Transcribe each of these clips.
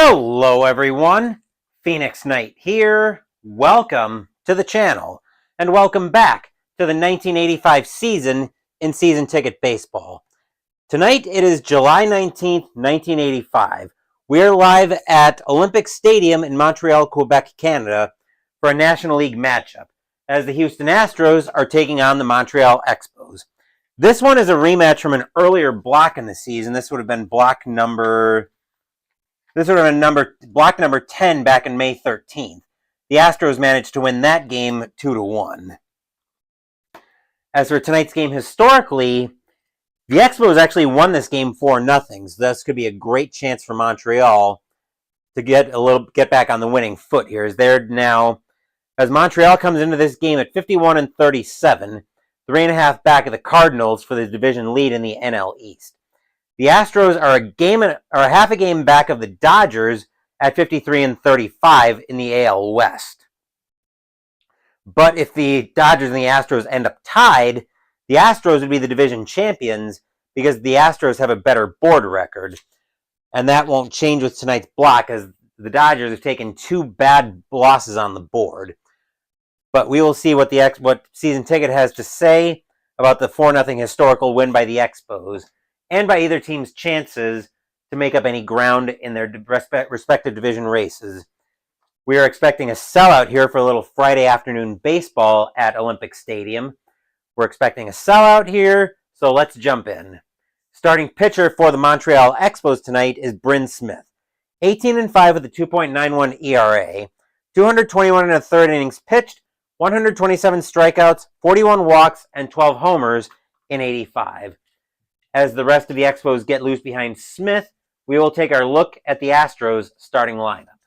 Hello everyone, Phoenix Knight here. Welcome to the channel and welcome back to the 1985 season in Season Ticket Baseball. Tonight it is July 19th, 1985. We are live at Olympic Stadium in Montreal, Quebec, Canada for a National League matchup as the Houston Astros are taking on the Montreal Expos. This one is a rematch from an earlier block in the season. This would have been block number 10 back in May 13th. The Astros managed to win that game 2-1. As for tonight's game historically, the Expos actually won this game 4-0. So this could be a great chance for Montreal to get back on the winning foot here. As Montreal comes into this game at 51-37, 3.5 back of the Cardinals for the division lead in the NL East. The Astros are half a game back of the Dodgers at 53-35 in the AL West. But if the Dodgers and the Astros end up tied, the Astros would be the division champions because the Astros have a better board record. And that won't change with tonight's block as the Dodgers have taken 2 bad losses on the board. But we will see what Season Ticket has to say about the 4-0 historical win by the Expos, and by either team's chances to make up any ground in their respective division races. We are expecting a sellout here for a little Friday afternoon baseball at Olympic Stadium. We're expecting a sellout here, so let's jump in. Starting pitcher for the Montreal Expos tonight is Bryn Smith. 18-5 with a 2.91 ERA, 221 1/3 innings pitched, 127 strikeouts, 41 walks, and 12 homers in 85. As the rest of the Expos get loose behind Smith, we will take our look at the Astros starting lineup.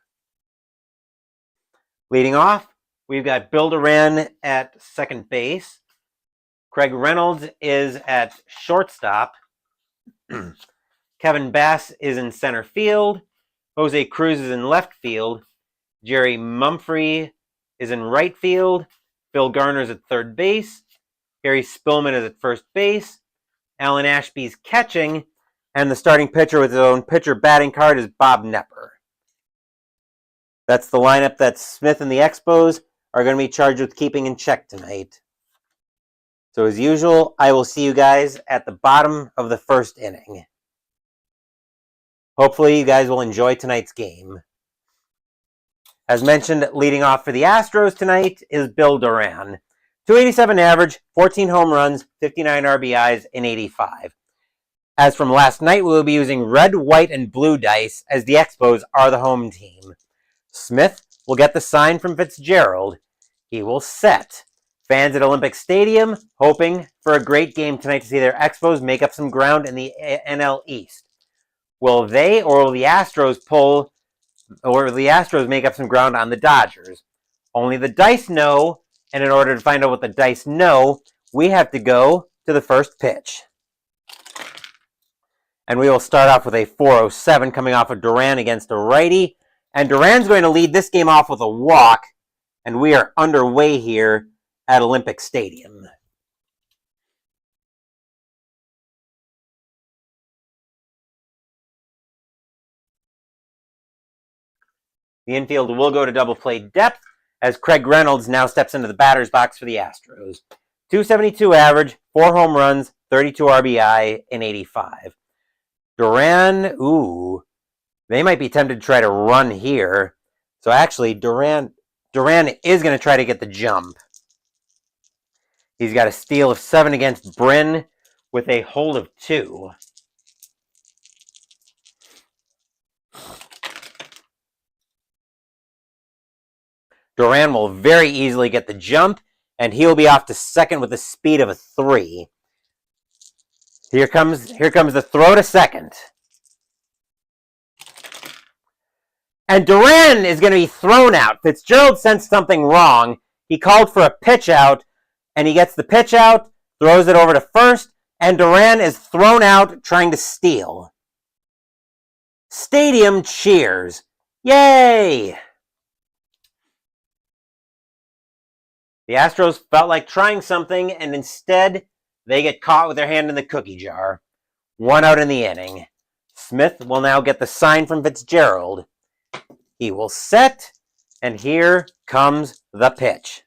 Leading off, we've got Bill Duran at second base. Craig Reynolds is at shortstop. Kevin Bass is in center field. Jose Cruz is in left field. Jerry Mumphrey is in right field. Phil Garner is at third base. Harry Spillman is at first base. Alan Ashby's catching, and the starting pitcher with his own pitcher batting card is Bob Knepper. That's the lineup that Smith and the Expos are going to be charged with keeping in check tonight. So as usual, I will see you guys at the bottom of the first inning. Hopefully you guys will enjoy tonight's game. As mentioned, leading off for the Astros tonight is Bill Duran. 287 average, 14 home runs, 59 RBIs in 85. As from last night, we will be using red, white, and blue dice as the Expos are the home team. Smith will get the sign from Fitzgerald. He will set. Fans at Olympic Stadium hoping for a great game tonight to see their Expos make up some ground in the NL East. Will they or will the Astros make up some ground on the Dodgers? Only the dice know. And in order to find out what the dice know, we have to go to the first pitch. And we will start off with a 407 coming off of Duran against a righty. And Duran's going to lead this game off with a walk. And we are underway here at Olympic Stadium. The infield will go to double play depth, as Craig Reynolds now steps into the batter's box for the Astros. 272 average, 4 home runs, 32 RBI in 85. Duran, they might be tempted to try to run here. So actually, Duran is going to try to get the jump. He's got a steal of 7 against Bryn with a hold of 2. Duran will very easily get the jump, and he'll be off to second with a speed of a 3. Here comes the throw to second. And Duran is going to be thrown out. Fitzgerald sensed something wrong. He called for a pitch out, and he gets the pitch out, throws it over to first, and Duran is thrown out trying to steal. Stadium cheers. Yay! The Astros felt like trying something, and instead, they get caught with their hand in the cookie jar. 1 out in the inning. Smith will now get the sign from Fitzgerald. He will set, and here comes the pitch.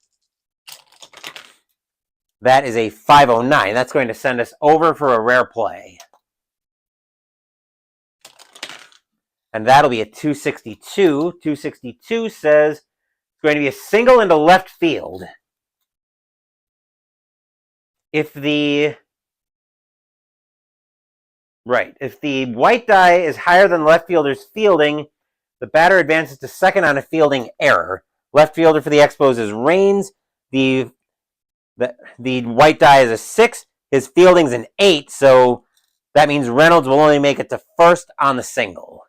That is a 509. That's going to send us over for a rare play. And that'll be a 262. 262 says it's going to be a single into left field. If the white die is higher than the left fielder's fielding, the batter advances to second on a fielding error. Left fielder for the Expos is Raines. The white die is a 6. His fielding's an 8, so that means Reynolds will only make it to first on the single.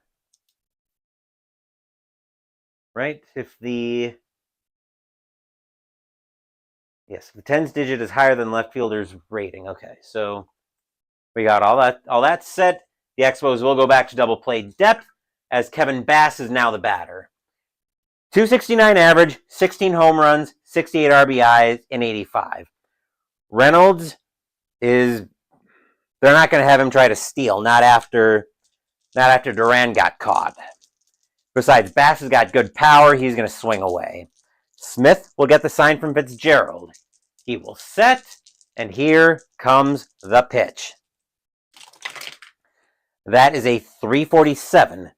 Right? If the tens digit is higher than left fielder's rating. Okay, so we got all that set. The Expos will go back to double play depth as Kevin Bass is now the batter. 269 average, 16 home runs, 68 RBIs, and 85. Reynolds they're not going to have him try to steal, not after Duran got caught. Besides, Bass has got good power. He's going to swing away. Smith will get the sign from Fitzgerald. He will set, and here comes the pitch. That is a 347.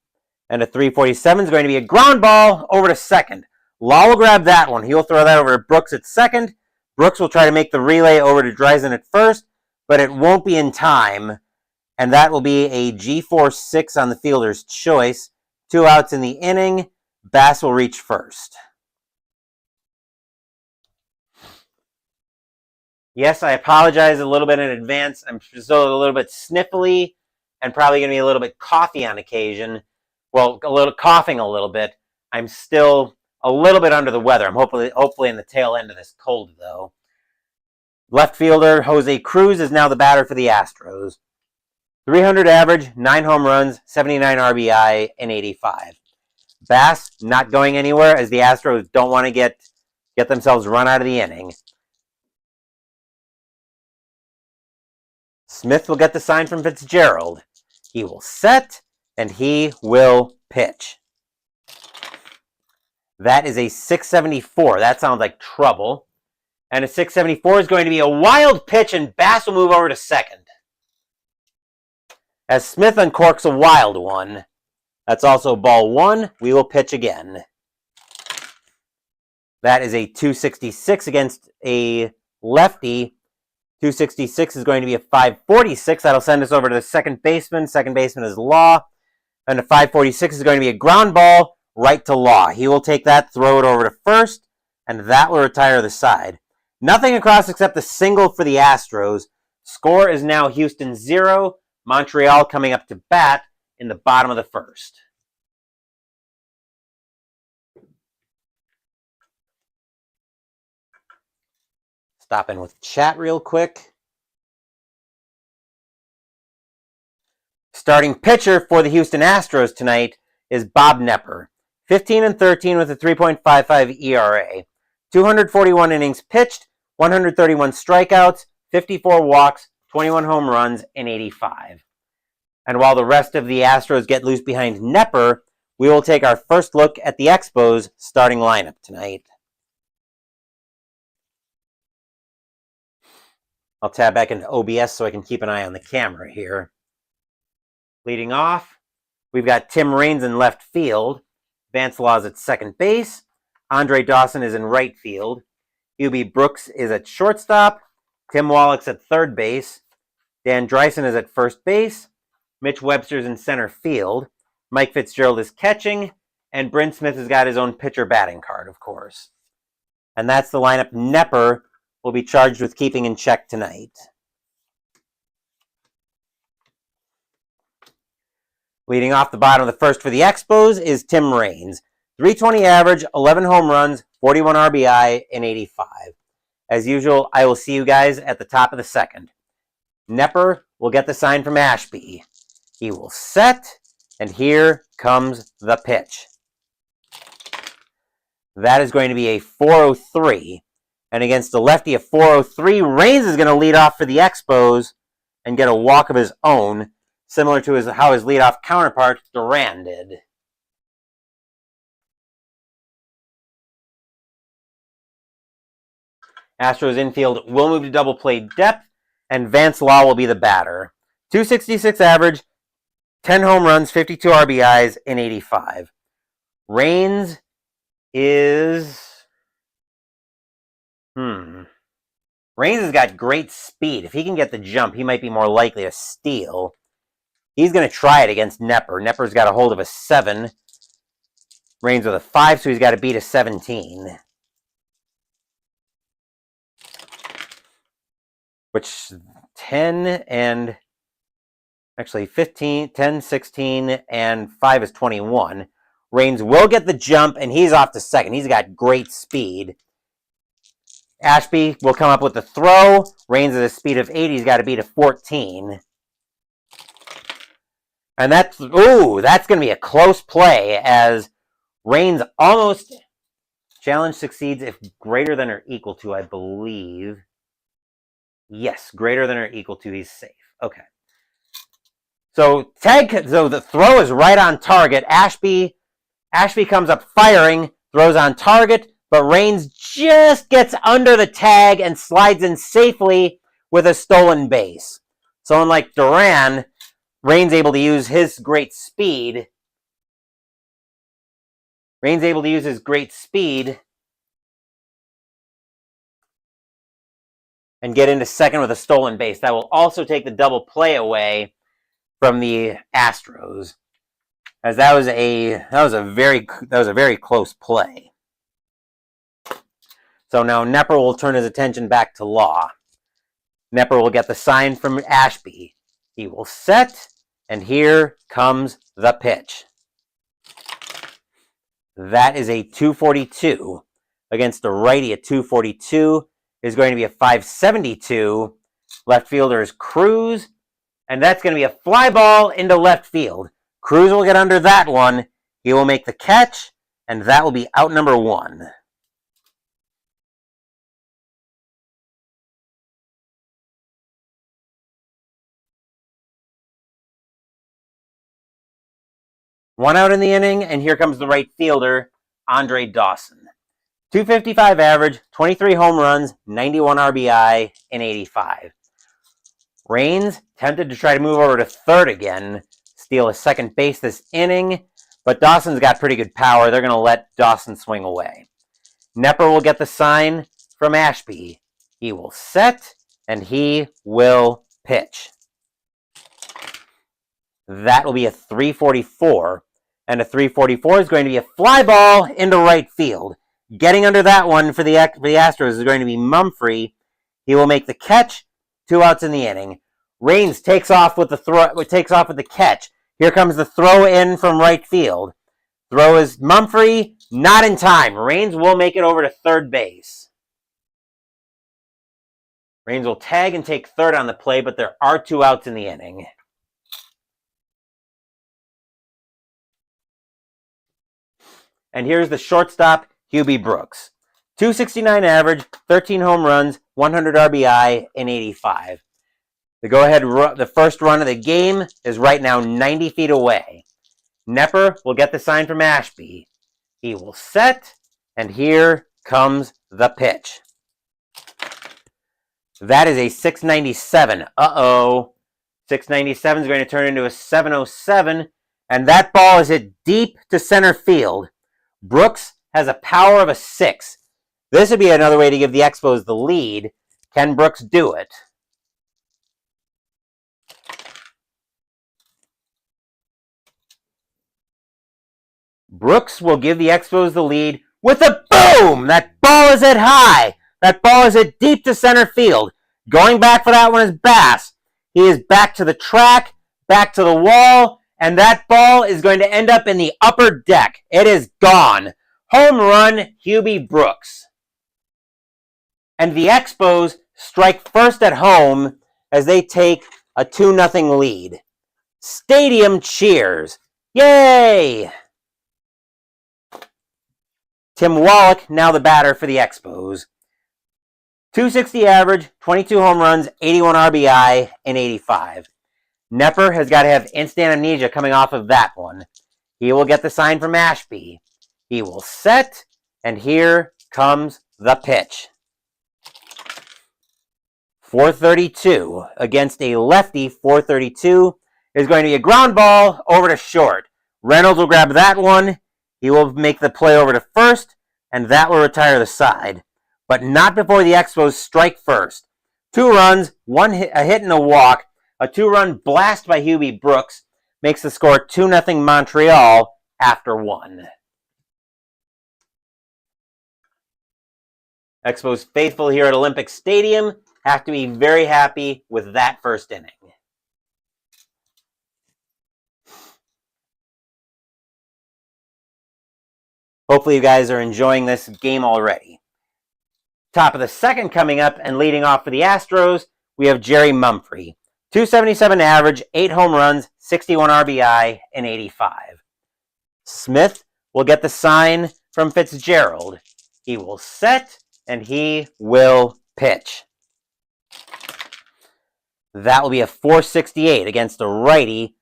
And a 347 is going to be a ground ball over to second. Law will grab that one. He'll throw that over to Brooks at second. Brooks will try to make the relay over to Dreisen at first, but it won't be in time. And that will be a G4-6 on the fielder's choice. 2 outs in the inning. Bass will reach first. Yes, I apologize a little bit in advance. I'm still a little bit sniffly and probably going to be a little bit coughy on occasion. Well, coughing a little bit. I'm still a little bit under the weather. I'm hopefully in the tail end of this cold, though. Left fielder Jose Cruz is now the batter for the Astros. 300 average, 9 home runs, 79 RBI, and 85. Bass not going anywhere as the Astros don't want to get themselves run out of the inning. Smith will get the sign from Fitzgerald. He will set, and he will pitch. That is a 674. That sounds like trouble. And a 674 is going to be a wild pitch, and Bass will move over to second. As Smith uncorks a wild one, that's also ball 1. We will pitch again. That is a 266 against a lefty. 266 is going to be a 546. That'll send us over to the second baseman. Second baseman is Law. And the 546 is going to be a ground ball right to Law. He will take that, throw it over to first, and that will retire the side. Nothing across except the single for the Astros. Score is now Houston 0. Montreal coming up to bat in the bottom of the first. Stop in with chat real quick. Starting pitcher for the Houston Astros tonight is Bob Nepper. 15-13 with a 3.55 ERA. 241 innings pitched, 131 strikeouts, 54 walks, 21 home runs, and 85. And while the rest of the Astros get loose behind Nepper, we will take our first look at the Expos starting lineup tonight. I'll tab back into OBS so I can keep an eye on the camera here. Leading off, we've got Tim Raines in left field. Vance Law's at second base. Andre Dawson is in right field. Hubie Brooks is at shortstop. Tim Wallach's at third base. Dan Dreisen is at first base. Mitch Webster's in center field. Mike Fitzgerald is catching. And Bryn Smith has got his own pitcher batting card, of course. And that's the lineup Nepper will be charged with keeping in check tonight. Leading off the bottom of the first for the Expos is Tim Raines. 320 average, 11 home runs, 41 RBI, and 85. As usual, I will see you guys at the top of the second. Nepper will get the sign from Ashby. He will set, and here comes the pitch. That is going to be a 403. And against the lefty, a 403, Raines is going to lead off for the Expos and get a walk of his own, similar to how his leadoff counterpart, Duran, did. Astros infield will move to double play depth, and Vance Law will be the batter. 266 average, 10 home runs, 52 RBIs in 85. Raines is... Raines has got great speed. If he can get the jump, he might be more likely to steal. He's going to try it against Nepper. Nepper's got a hold of a 7. Raines with a 5, so he's got to beat a 17. Which 10 and... Actually, 15, 10, 16, and 5 is 21. Raines will get the jump, and he's off to second. He's got great speed. Ashby will come up with the throw. Raines at a speed of 8. He's got to beat a 14. And that's going to be a close play as Raines almost challenge succeeds if greater than or equal to, I believe. Yes, greater than or equal to, he's safe. Okay. So the throw is right on target. Ashby comes up firing, throws on target, but Raines just gets under the tag and slides in safely with a stolen base. Someone like Duran, Raines able to use his great speed. And get into second with a stolen base. That will also take the double play away from the Astros, as that was a very close play. So now Nepper will turn his attention back to Law. Nepper will get the sign from Ashby. He will set, and here comes the pitch. That is a 242 against a righty. A 242 is going to be a 572. Left fielder is Cruz, and that's going to be a fly ball into left field. Cruz will get under that one. He will make the catch, and that will be out number 1. One out in the inning, and here comes the right fielder, Andre Dawson. 255 average, 23 home runs, 91 RBI in 85. Raines tempted to try to move over to third again, steal a second base this inning, but Dawson's got pretty good power. They're going to let Dawson swing away. Nepper will get the sign from Ashby. He will set, and he will pitch. That will be a 344. And a 344 is going to be a fly ball into right field. Getting under that one for the Astros is going to be Mumphrey. He will make the catch. 2 outs in the inning. Raines takes off with the catch. Here comes the throw in from right field. Throw is Mumphrey, not in time. Raines will make it over to third base. Raines will tag and take third on the play, but there are 2 outs in the inning. And here's the shortstop, HOU Brooks. 269 average, 13 home runs, 100 RBI in 85. The first run of the game is right now 90 feet away. Nepper will get the sign from Ashby. He will set, and here comes the pitch. That is a 697. 697 is going to turn into a 707, and that ball is hit deep to center field. Brooks has a power of a 6. This would be another way to give the Expos the lead. Can Brooks do it? Brooks will give the Expos the lead with a boom! That ball is hit high. That ball is hit deep to center field. Going back for that one is Bass. He is back to the track, back to the wall, and that ball is going to end up in the upper deck. It is gone. Home run, HOU Brooks. And the Expos strike first at home as they take a 2-0 lead. Stadium cheers. Yay! Tim Wallach, now the batter for the Expos. 260 average, 22 home runs, 81 RBI in 85. Nepper has got to have instant amnesia coming off of that one. He will get the sign from Ashby. He will set, and here comes the pitch. 432 against a lefty. 432 is going to be a ground ball over to short. Reynolds will grab that one. He will make the play over to first, and that will retire the side. But not before the Expos strike first. 2 runs, a hit and a walk. A 2-run blast by HOU Brooks makes the score 2-0 Montreal after 1. Expos faithful here at Olympic Stadium have to be very happy with that first inning. Hopefully you guys are enjoying this game already. Top of the second coming up and leading off for the Astros, we have Jerry Mumphrey. 277 average, 8 home runs, 61 RBI, and 85. Smith will get the sign from Fitzgerald. He will set, and he will pitch. That will be a 468 against a righty.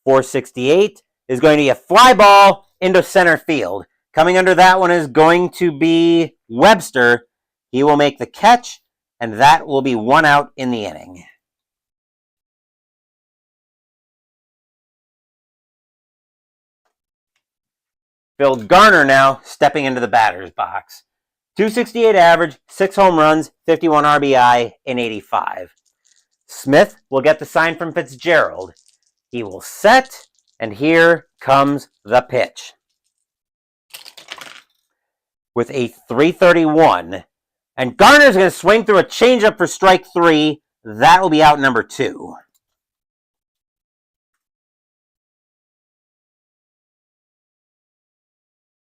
468 is going to be a fly ball into center field. Coming under that one is going to be Webster. He will make the catch, and that will be 1 out in the inning. Phil Garner now stepping into the batter's box. 268 average, 6 home runs, 51 RBI, and 85. Smith will get the sign from Fitzgerald. He will set, and here comes the pitch. With a 331. And Garner's going to swing through a changeup for strike 3. That will be out number 2.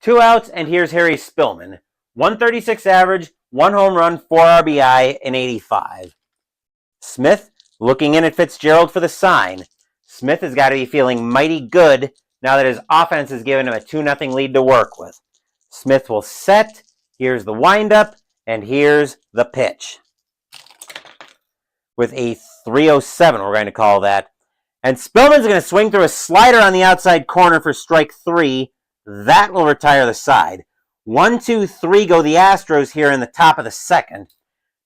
Two outs, and here's Harry Spillman. 136 average, 1 home run, 4 RBI, and 85. Smith looking in at Fitzgerald for the sign. Smith has got to be feeling mighty good now that his offense has given him a 2-0 lead to work with. Smith will set. Here's the windup, and here's the pitch. With a 307, we're going to call that. And Spillman's going to swing through a slider on the outside corner for strike 3. That will retire the side. 1, 2, 3 go the Astros here in the top of the second,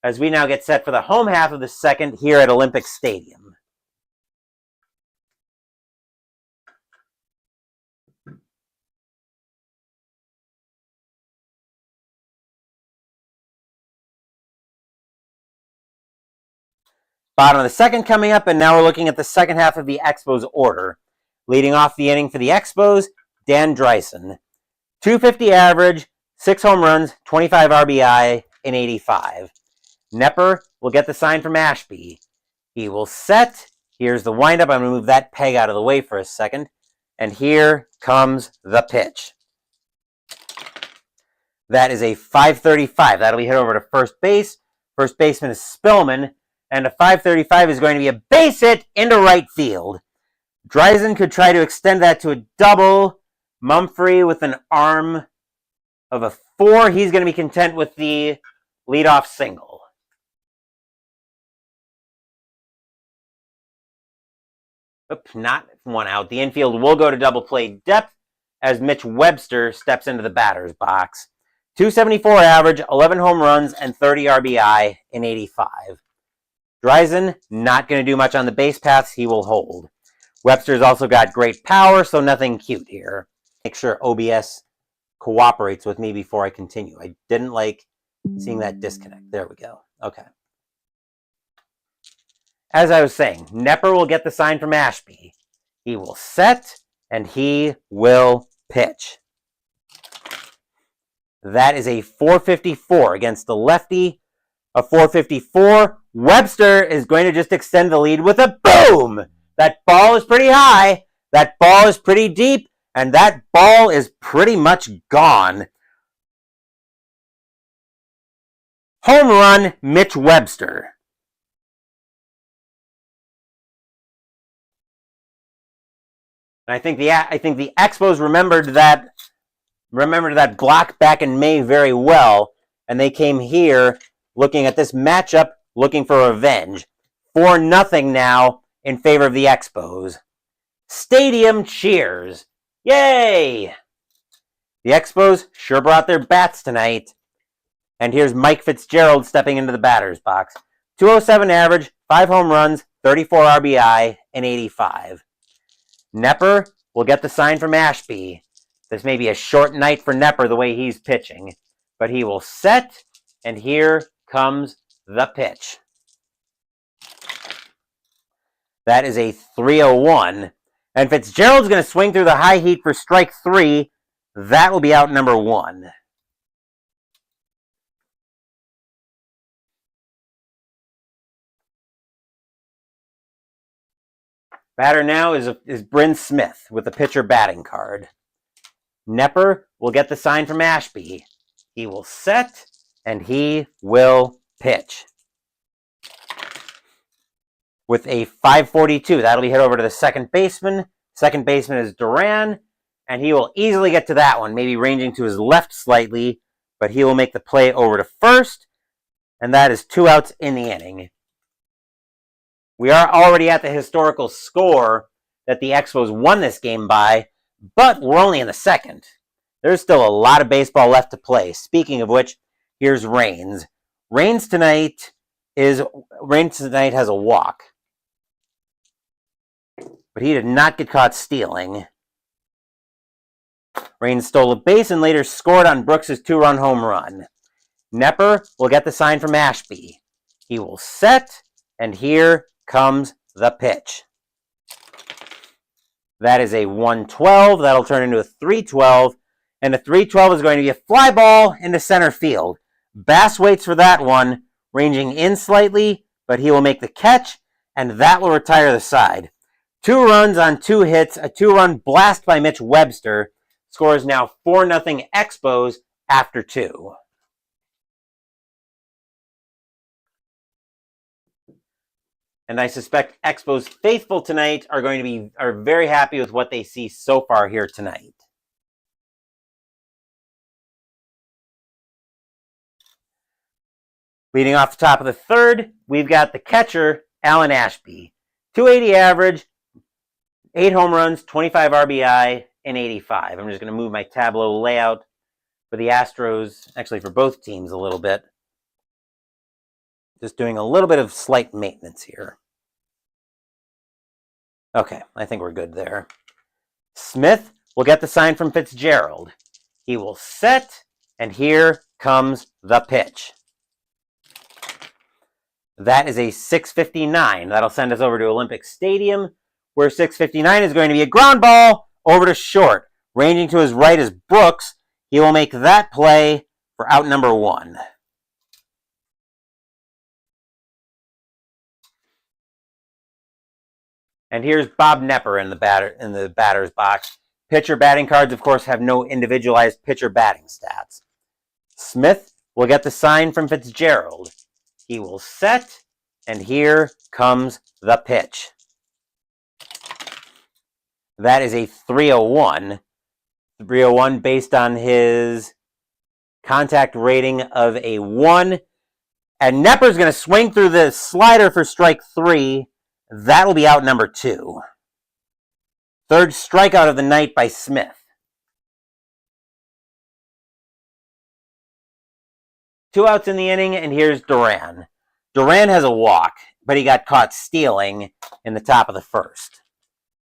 as we now get set for the home half of the second here at Olympic Stadium. Bottom of the second coming up, and now we're looking at the second half of the Expos order. Leading off the inning for the Expos, Dan Dreisen. 250 average, 6 home runs, 25 RBI, and 85. Nepper will get the sign from Ashby. He will set. Here's the windup. I'm going to move that peg out of the way for a second. And here comes the pitch. That is a 535. That'll be hit over to first base. First baseman is Spillman. And a 535 is going to be a base hit into right field. Dreisen could try to extend that to a double. Mumphrey with an arm of a 4. He's going to be content with the leadoff single. Oops, not 1 out. The infield will go to double play depth as Mitch Webster steps into the batter's box. 274 average, 11 home runs, and 30 RBI in 85. Dreisen not going to do much on the base paths. He will hold. Webster's also got great power, so nothing cute here. Make sure OBS cooperates with me before I continue. I didn't like seeing that disconnect. There we go. Okay. As I was saying, Nepper will get the sign from Ashby. He will set, and he will pitch. That is a 454 against the lefty. A 454. Webster is going to just extend the lead with a boom! That ball is pretty high. That ball is pretty deep. And that ball is pretty much gone. Home run, Mitch Webster. And I think the Expos remembered that block back in May very well, and they came here looking at this matchup, looking for revenge. 4-0 now in favor of the Expos. Stadium cheers. Yay! The Expos sure brought their bats tonight. And here's Mike Fitzgerald stepping into the batter's box. .207 average, 5 home runs, 34 RBI, and 85. Nepper will get the sign from Ashby. This may be a short night for Nepper the way he's pitching, but he will set, and here comes the pitch. That is a 3-0-1. And Fitzgerald's going to swing through the high heat for strike 3. That will be out number 1. Batter now is Bryn Smith with the pitcher batting card. Nepper will get the sign from Ashby. He will set, and he will pitch. With a 5.42, that'll be hit over to the second baseman. Second baseman is Duran, and he will easily get to that one, maybe ranging to his left slightly, but he will make the play over to first, and that is 2 outs in the inning. We are already at the historical score that the Expos won this game by, but we're only in the second. There's still a lot of baseball left to play. Speaking of which, here's Raines. Raines tonight has a walk, but he did not get caught stealing. Raines stole a base and later scored on Brooks' 2-run home run. Nepper will get the sign from Ashby. He will set, and here comes the pitch. That is a 1-12. That'll turn into a 3-12. And the 3-12 is going to be a fly ball into center field. Bass waits for that one, ranging in slightly, but he will make the catch, and that will retire the side. 2 runs on 2 hits, a 2-run blast by Mitch Webster. Score is now 4-0 Expos after 2. And I suspect Expos faithful tonight are very happy with what they see so far here tonight. Leading off the top of the third, we've got the catcher, Alan Ashby. .280 average, 8 home runs, 25 RBI, and 85. I'm just going to move my tableau layout for the Astros, actually for both teams a little bit. Just doing a little bit of slight maintenance here. Okay, I think we're good there. Smith will get the sign from Fitzgerald. He will set, and here comes the pitch. That is a 6.59. That'll send us over to Olympic Stadium, where 6.59 is going to be a ground ball over to short. Ranging to his right is Brooks. He will make that play for out number 1. And here's Bob Nepper in the batter's box. Pitcher batting cards, of course, have no individualized pitcher batting stats. Smith will get the sign from Fitzgerald. He will set, and here comes the pitch. That is a 3-0-1. 3-0-1 based on his contact rating of a 1. And Nepper's going to swing through the slider for strike 3. That'll be out number 2. Third strikeout of the night by Smith. 2 outs in the inning, and here's Duran. Duran has a walk, but he got caught stealing in the top of the first.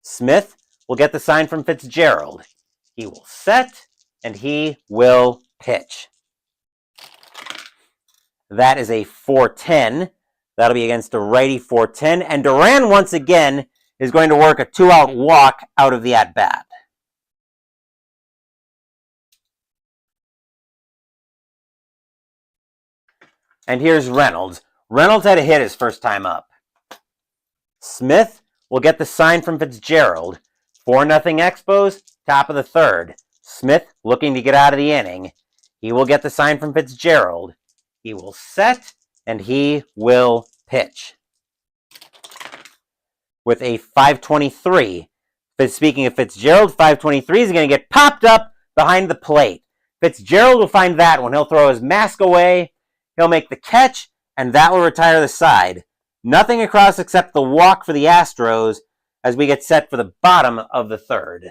Smith will get the sign from Fitzgerald. He will set, and he will pitch. That is a 4-10. That'll be against a righty 4-10. And Duran, once again, is going to work a 2-out walk out of the at-bat. And here's Reynolds. Reynolds had a hit his first time up. Smith will get the sign from Fitzgerald. 4-0 Expos, top of the third. Smith looking to get out of the inning. He will get the sign from Fitzgerald. He will set, and he will pitch. With a 5.23. Speaking of Fitzgerald, 5.23 is going to get popped up behind the plate. Fitzgerald will find that one. He'll throw his mask away. He'll make the catch, and that will retire the side. Nothing across except the walk for the Astros as we get set for the bottom of the third.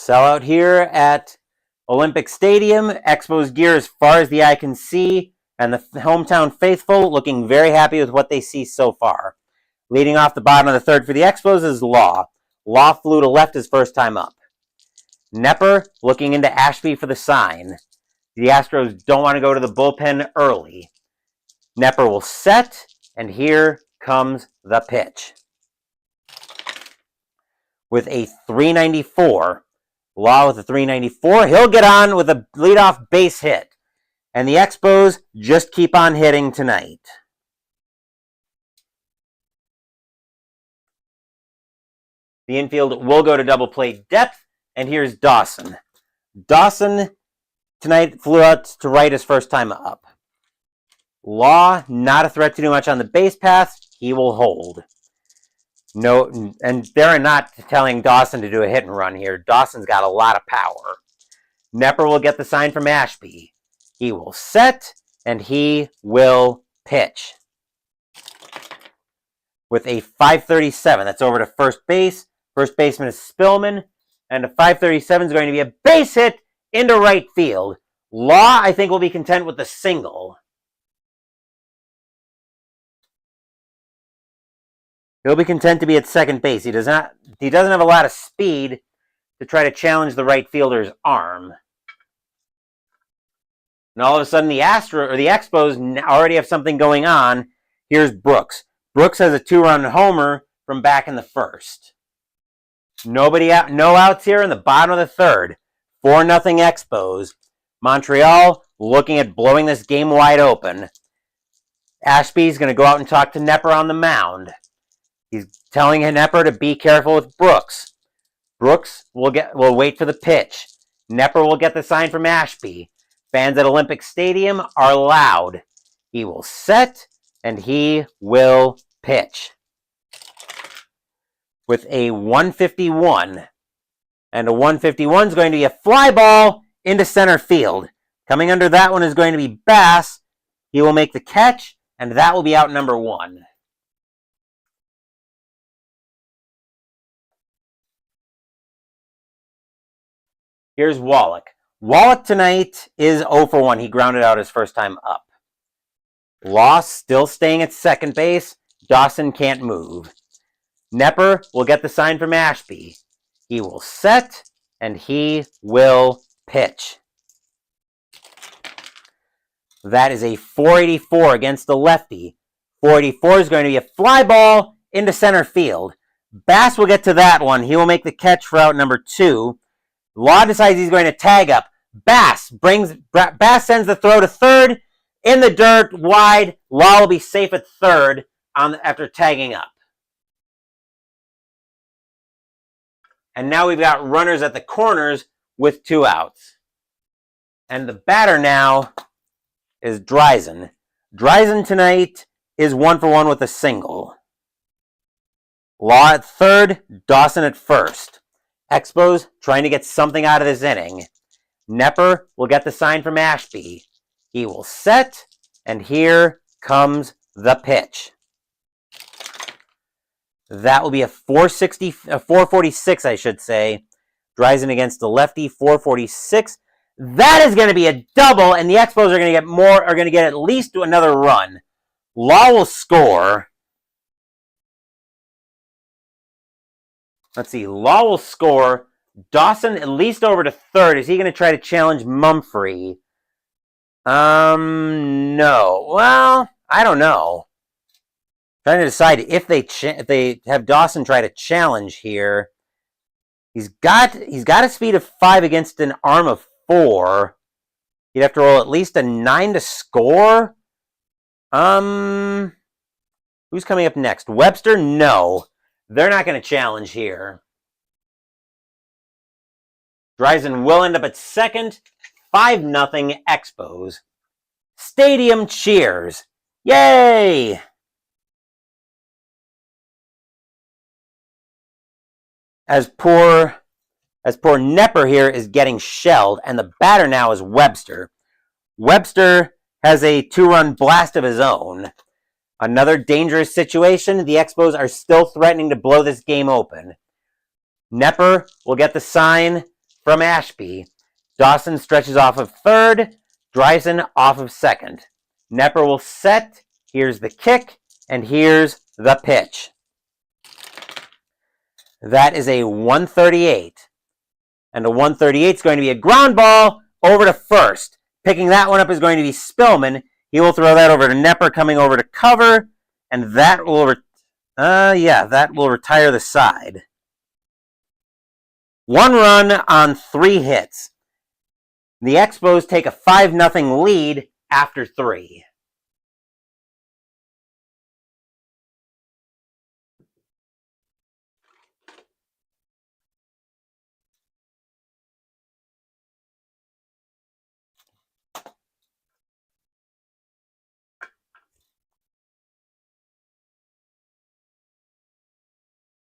Sellout here at Olympic Stadium. Expos gear as far as the eye can see, and the hometown faithful looking very happy with what they see so far. Leading off the bottom of the third for the Expos is Law. Law flew to left his first time up. Nepper looking into Ashby for the sign. The Astros don't want to go to the bullpen early. Nepper will set, and here comes the pitch. With a 394. Law with a 394. He'll get on with a leadoff base hit. And the Expos just keep on hitting tonight. The infield will go to double play depth, and here's Dawson. Dawson tonight flew out to right his first time up. Law, not a threat to do much on the base path. He will hold. No, and they're not telling Dawson to do a hit and run here. Dawson's got a lot of power. Nepper will get the sign from Ashby. He will set, and he will pitch. With a 537, that's over to first base. First baseman is Spillman, and a 537 is going to be a base hit into right field. Law, I think, will be content with the single. He'll be content to be at second base. He doesn't have a lot of speed to try to challenge the right fielder's arm. And all of a sudden, the Expos already have something going on. Here's Brooks. Brooks has a 2-run homer from back in the first. Nobody out, no outs here in the bottom of the third. 4-0 Expos. Montreal looking at blowing this game wide open. Ashby's going to go out and talk to Nepper on the mound. He's telling Nepper to be careful with Brooks. Brooks will wait for the pitch. Nepper will get the sign from Ashby. Fans at Olympic Stadium are loud. He will set, and he will pitch. With a 151. And a 151 is going to be a fly ball into center field. Coming under that one is going to be Bass. He will make the catch, and that will be out number 1. Here's Wallach. Wallach tonight is 0 for 1. He grounded out his first time up. Law still staying at second base. Dawson can't move. Nepper will get the sign from Ashby. He will set, and he will pitch. That is a 484 against the lefty. 484 is going to be a fly ball into center field. Bass will get to that one. He will make the catch for out number 2. Law decides he's going to tag up. Bass sends the throw to third. In the dirt, wide. Law will be safe at third after tagging up. And now we've got runners at the corners with 2 outs. And the batter now is Dreisen. Dreisen tonight is 1 for 1 with a single. Law at third, Dawson at first. Expos trying to get something out of this inning. Nepper will get the sign from Ashby. He will set, and here comes the pitch. That will be a 446, I should say. Dreisen against the lefty, 446. That is going to be a double, and the Expos are going to get at least another run. Law will score. Let's see. Law will score. Dawson at least over to third. Is he going to try to challenge Mumphrey? No. Well, I don't know. Trying to decide if they have Dawson try to challenge here. He's got a speed of 5 against an arm of 4. He'd have to roll at least a 9 to score. Who's coming up next? Webster? No. They're not going to challenge here. Dreisen will end up at second. 5-0 Expos. Stadium cheers. Yay! As poor Nepper here is getting shelled, and the batter now is Webster. Webster has a 2-run blast of his own. Another dangerous situation. The Expos are still threatening to blow this game open. Nepper will get the sign from Ashby. Dawson stretches off of third. Dreisen off of second. Nepper will set. Here's the kick, and here's the pitch. That is a 138. And a 138 is going to be a ground ball over to first. Picking that one up is going to be Spillman. He will throw that over to Nepper, coming over to cover, and that will retire the side. 1 run on 3 hits. The Expos take a 5-0 lead after 3.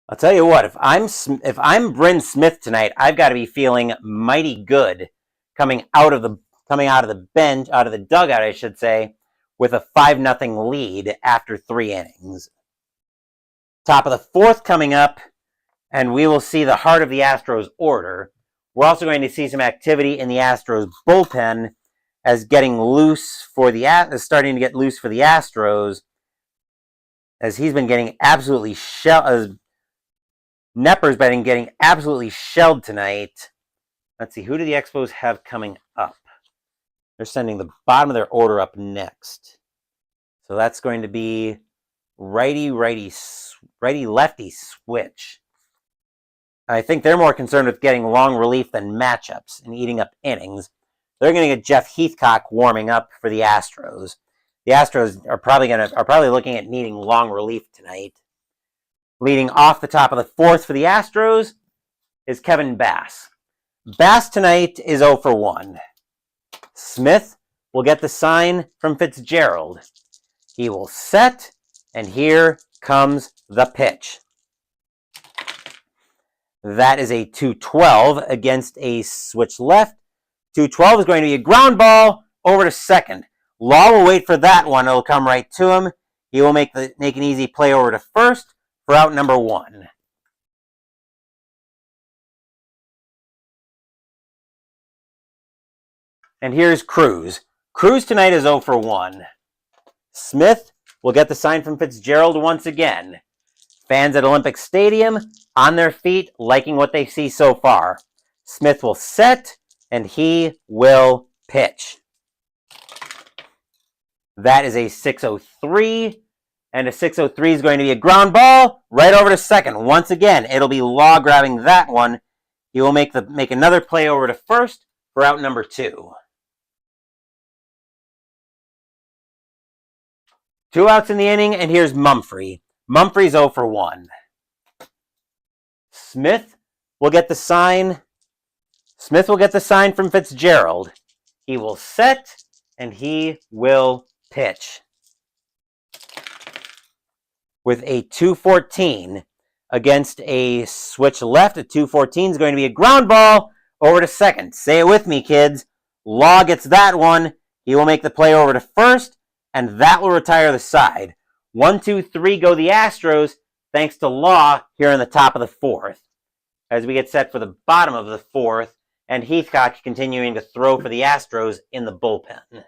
I'll tell you what, if I'm Bryn Smith tonight, I've got to be feeling mighty good coming out of the bench, out of the dugout, I should say, with a 5-0 lead after 3 innings. Top of the 4th coming up, and we will see the heart of the Astros order. We're also going to see some activity in the Astros bullpen as starting to get loose for the Astros, as he's been getting absolutely shelled. Nepper's been getting absolutely shelled tonight. Let's see, who do the Expos have coming up? They're sending the bottom of their order up next. So that's going to be righty-lefty switch. I think they're more concerned with getting long relief than matchups and eating up innings. They're going to get Jeff Heathcock warming up for the Astros. The Astros are probably looking at needing long relief tonight. Leading off the top of the 4th for the Astros is Kevin Bass. Bass tonight is 0 for 1. Smith will get the sign from Fitzgerald. He will set, and here comes the pitch. That is a 2-12 against a switch left. 2-12 is going to be a ground ball over to second. Law will wait for that one. It'll come right to him. He will make an easy play over to first for out number 1. And here's Cruz. Cruz tonight is 0 for 1. Smith will get the sign from Fitzgerald once again. Fans at Olympic Stadium on their feet, liking what they see so far. Smith will set, and he will pitch. That is a 6-0-3. And a 6-0-3 is going to be a ground ball right over to second. Once again, it'll be Law grabbing that one. He will make another play over to first for out number 2. 2 outs in the inning, and here's Mumphrey. Mumphrey's 0 for 1. Smith will get the sign. Smith will get the sign from Fitzgerald. He will set, and he will pitch. With a 2-14 against a switch left. A 2-14 is going to be a ground ball over to second. Say it with me, kids. Law gets that one. He will make the play over to first, and that will retire the side. 1-2-3 go the Astros, thanks to Law here in the top of the 4th. As we get set for the bottom of the 4th, and Heathcock continuing to throw for the Astros in the bullpen.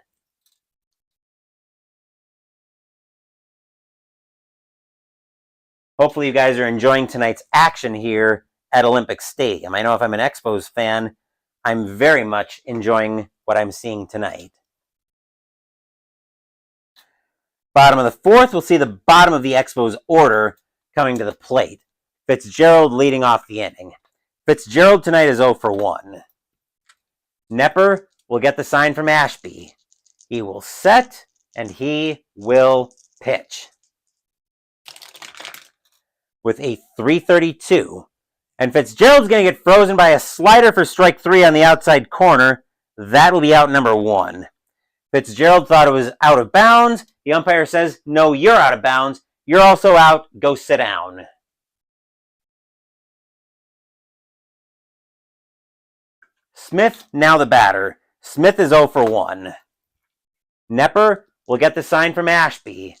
Hopefully you guys are enjoying tonight's action here at Olympic Stadium. I know if I'm an Expos fan, I'm very much enjoying what I'm seeing tonight. Bottom of the 4th, we'll see the bottom of the Expos order coming to the plate. Fitzgerald leading off the inning. Fitzgerald tonight is 0 for 1. Nepper will get the sign from Ashby. He will set, and he will pitch. With a 3-32. And Fitzgerald's going to get frozen by a slider for strike 3 on the outside corner. That will be out number 1. Fitzgerald thought it was out of bounds. The umpire says, no, you're out of bounds. You're also out. Go sit down. Smith, now the batter. Smith is 0 for 1. Nepper will get the sign from Ashby.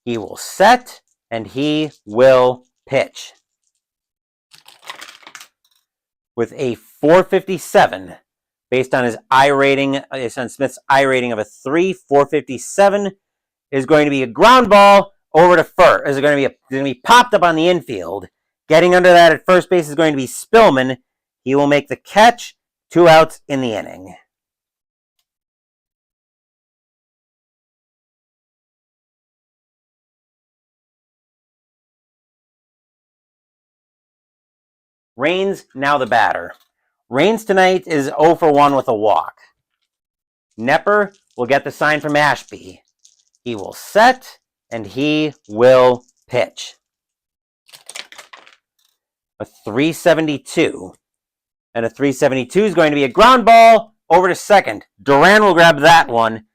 He will set, and he will pitch. With a 457. Based on his I rating, based on Smith's I rating of a 3, 457 is going to be a ground ball over to first. Is going to be popped up on the infield. Getting under that at first base is going to be Spillman. He will make the catch. 2 outs in the inning. Raines now the batter. Raines tonight is 0 for 1 with a walk. Nepper will get the sign from Ashby. He will set, and he will pitch. A 372. And a 372 is going to be a ground ball over to second. Duran will grab that one.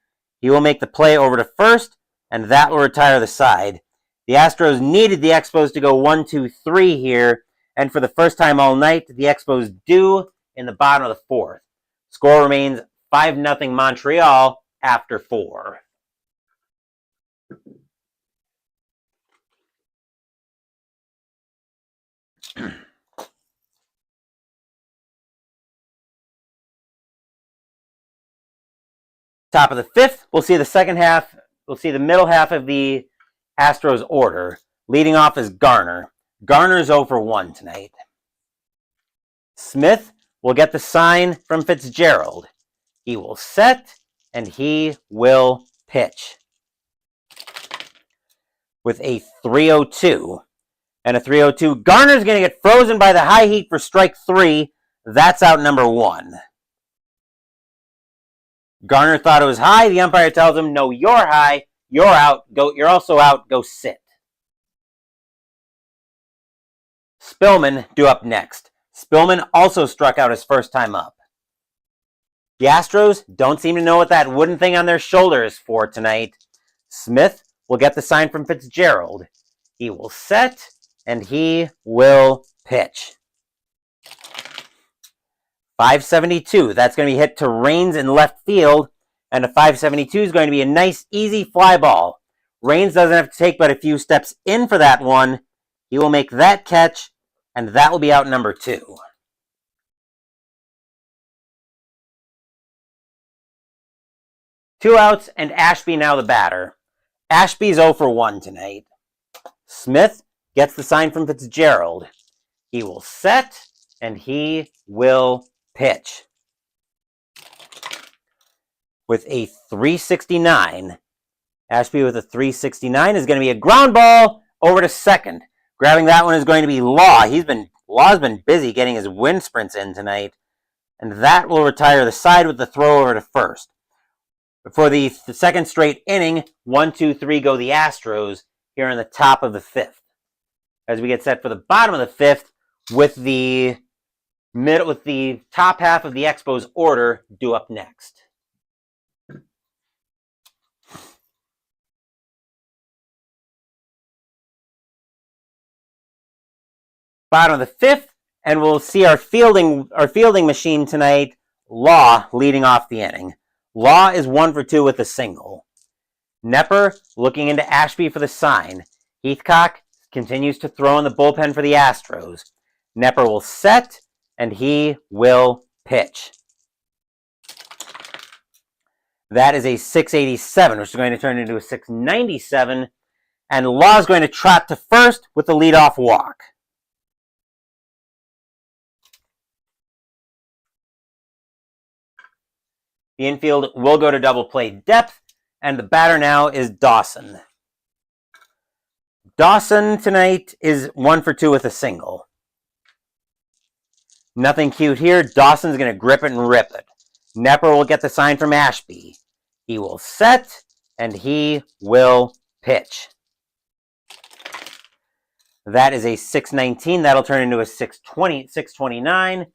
He will make the play over to first, and that will retire the side. The Astros needed the Expos to go 1-2-3 here, and for the first time all night, the Expos do in the bottom of the fourth. Score remains 5-0 Montreal after 4. Top of the fifth, we'll see the second half. We'll see the middle half of the Astros order. Leading off is Garner. Garner's 0 for 1 tonight. Smith will get the sign from Fitzgerald. He will set, and he will pitch. With a 302. And a 302. Garner's going to get frozen by the high heat for strike 3. That's out number 1. Garner thought it was high. The umpire tells him, no, you're high. You're out. You're also out. Go sit. Spillman due up next. Spillman also struck out his first time up. The Astros don't seem to know what that wooden thing on their shoulder is for tonight. Smith will get the sign from Fitzgerald. He will set, and he will pitch. 572. That's going to be hit to Raines in left field, and a 572 is going to be a nice, easy fly ball. Raines doesn't have to take but a few steps in for that one. He will make that catch, and that will be out number 2. Two outs, and Ashby now the batter. Ashby's 0 for 1 tonight. Smith gets the sign from Fitzgerald. He will set, and he will pitch. With a 369. Ashby with a 369 is going to be a ground ball over to second. Grabbing that one is going to be Law. Law's been busy getting his wind sprints in tonight. And that will retire the side with the throw over to first. For the second straight inning, 1-2-3 go the Astros here in the top of the fifth. As we get set for the bottom of the fifth with the top half of the Expos order due up next. Bottom of the fifth, and we'll see our fielding machine tonight, Law, leading off the inning. Law is 1 for 2 with a single. Nepper looking into Ashby for the sign. Heathcock continues to throw in the bullpen for the Astros. Nepper will set, and he will pitch. That is a 687, which is going to turn into a 697, and Law is going to trot to first with the leadoff walk. The infield will go to double play depth, and the batter now is Dawson. Dawson tonight is 1 for 2 with a single. Nothing cute here. Dawson's going to grip it and rip it. Nepper will get the sign from Ashby. He will set, and he will pitch. That is a 619. That'll turn into a 629.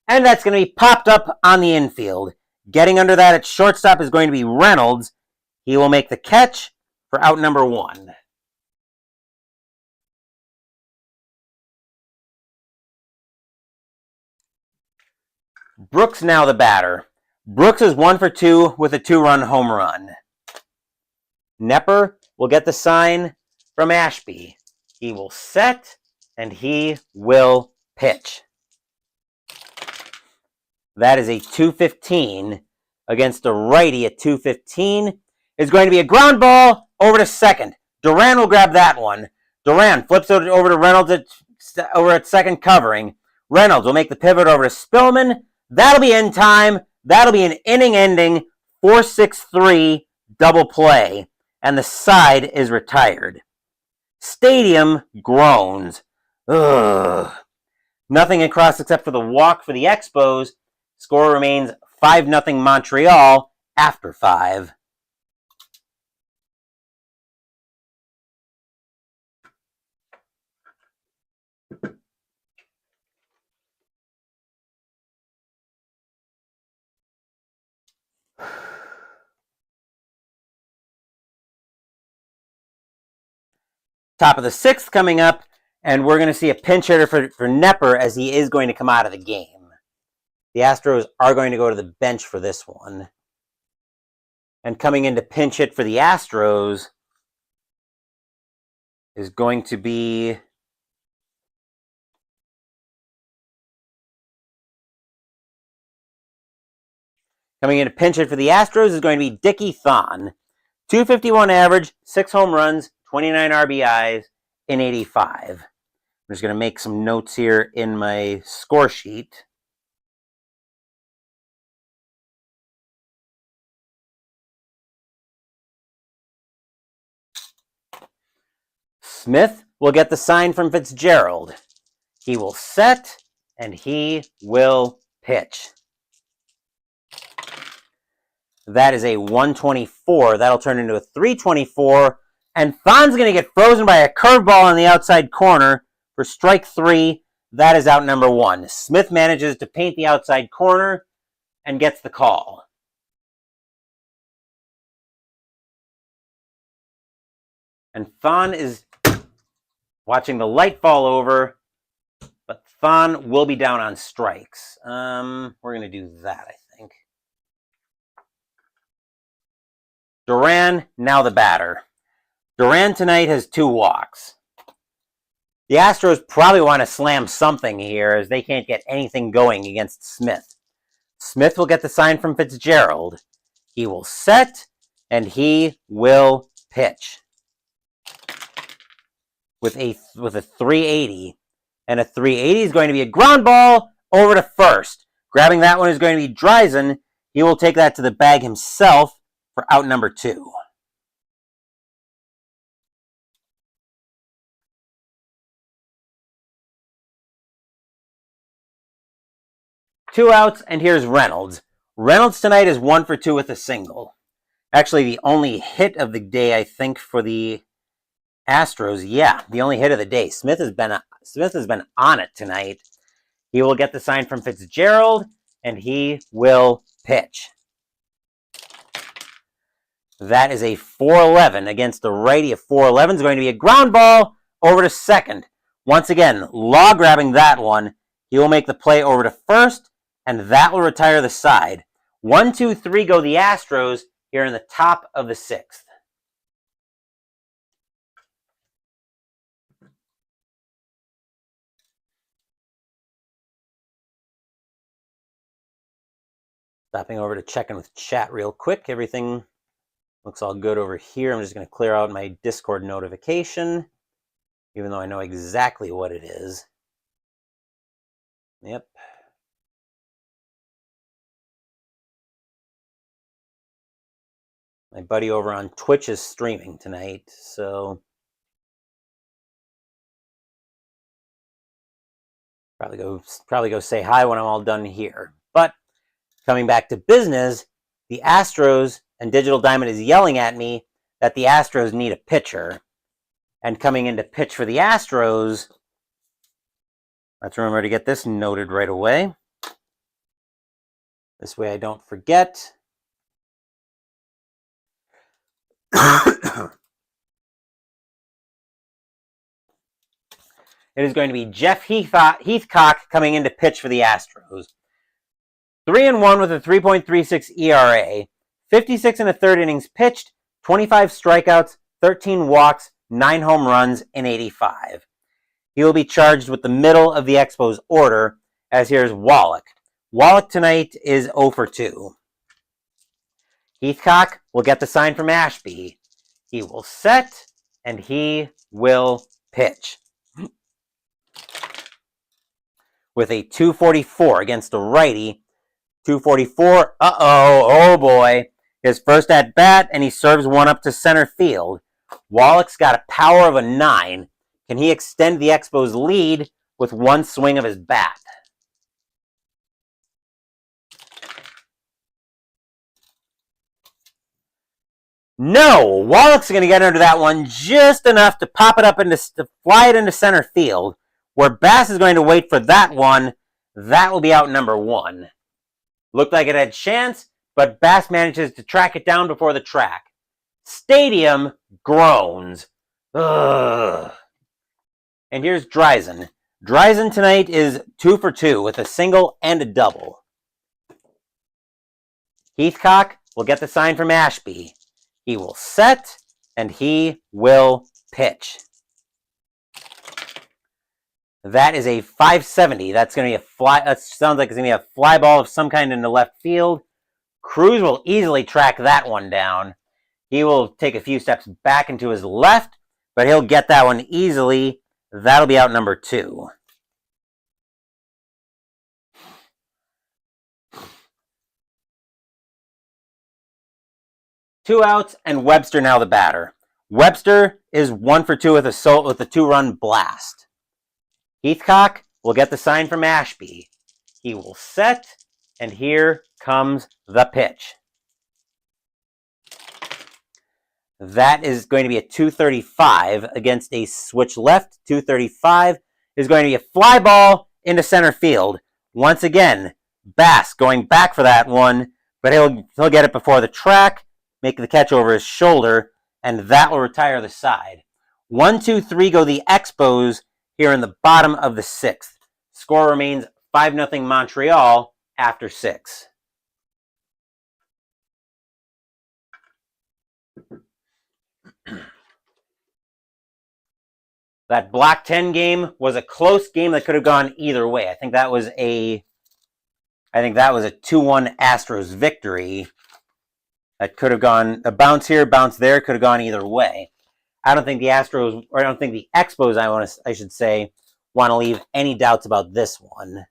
And that's going to be popped up on the infield. Getting under that at shortstop is going to be Reynolds. He will make the catch for out number 1. Brooks now the batter. Brooks is 1 for 2 with a 2-run home run. Nepper will get the sign from Ashby. He will set, and he will pitch. That is a 215 against a righty at 215. Is going to be a ground ball over to second. Duran will grab that one. Duran flips it over to Reynolds over at second covering. Reynolds will make the pivot over to Spillman. That'll be in time. That'll be an inning-ending 4-6-3 double play. And the side is retired. Stadium groans. Ugh. Nothing across except for the walk for the Expos. Score remains 5-0 Montreal after 5. Top of the 6th coming up, and we're going to see a pinch hitter for Nepper as he is going to come out of the game. The Astros are going to go to the bench for this one. And coming in to pinch hit for the Astros is going to be Dickie Thon. 251 average, 6 home runs, 29 RBIs in 85. I'm just going to make some notes here in my score sheet. Smith will get the sign from Fitzgerald. He will set, and he will pitch. That is a 124. That'll turn into a 324. And Thon's going to get frozen by a curveball on the outside corner for strike 3. That is out number 1. Smith manages to paint the outside corner and gets the call. And Thon is watching the light fall over, but Thon will be down on strikes. We're going to do that, I think. Duran, now the batter. Duran tonight has 2 walks. The Astros probably want to slam something here as they can't get anything going against Smith. Smith will get the sign from Fitzgerald. He will set, and he will pitch. With a 380. And a 380 is going to be a ground ball over to first. Grabbing that one is going to be Dreisen. He will take that to the bag himself for out number 2. Two outs, and here's Reynolds. Reynolds tonight is 1 for 2 with a single. Actually, the only hit of the day, I think, for the Astros. Yeah, the only hit of the day. Smith has been on it tonight. He will get the sign from Fitzgerald, and he will pitch. That is a 4-11 against the righty. A 4-11 is going to be a ground ball over to second. Once again, Law grabbing that one. He will make the play over to first, and that will retire the side. 1, 2, 3 go the Astros here in the top of the 6th. Stopping over to check in with chat real quick. Everything looks all good over here. I'm just going to clear out my Discord notification, even though I know exactly what it is. Yep. My buddy over on Twitch is streaming tonight, so probably go say hi when I'm all done here. But coming back to business, the Astros and Digital Diamond is yelling at me that the Astros need a pitcher. And coming in to pitch for the Astros, let's remember to get this noted right away. This way I don't forget. It is going to be Jeff Heathcock coming in to pitch for the Astros. 3-1 with a 3.36 ERA. 56 and a third innings pitched, 25 strikeouts, 13 walks, 9 home runs in 85. He will be charged with the middle of the Expos order, as here's Wallach. Wallach tonight is 0 for 2. Heathcock will get the sign from Ashby. He will set, and he will pitch. With a 244 against a righty. 244, oh boy. His first at bat, and he serves one up to center field. Wallach's got a power of a 9. Can he extend the Expos' lead with one swing of his bat? No, Wallach's going to get under that one just enough to pop it up to fly it into center field, where Bass is going to wait for that one. That will be out number 1. Looked like it had chance, but Bass manages to track it down before the track. Stadium groans. Ugh. And here's Dreisen. Dreisen tonight is 2 for 2 with a single and a double. Heathcock will get the sign from Ashby. He will set, and he will pitch. That is a 570. That's going to be a fly. That sounds like it's going to be a fly ball of some kind into left field. Cruz will easily track that one down. He will take a few steps back into his left, but he'll get that one easily. That'll be out number 2. Two outs, and Webster now the batter. Webster is 1 for 2 with a 2-run blast. Heathcock will get the sign from Ashby. He will set, and here comes the pitch. That is going to be a 235 against a switch left. 235 is going to be a fly ball into center field. Once again, Bass going back for that one, but he'll get it before the track, make the catch over his shoulder, and that will retire the side. 1, 2, 3 go the Expos here in the bottom of the 6th. Score remains 5-0 Montreal after 6. That Block 10 game was a close game that could have gone either way. I think that was a 2-1 Astros victory. That could have gone a bounce here, bounce there, could have gone either way. I don't think the Expos, I should say, want to leave any doubts about this one.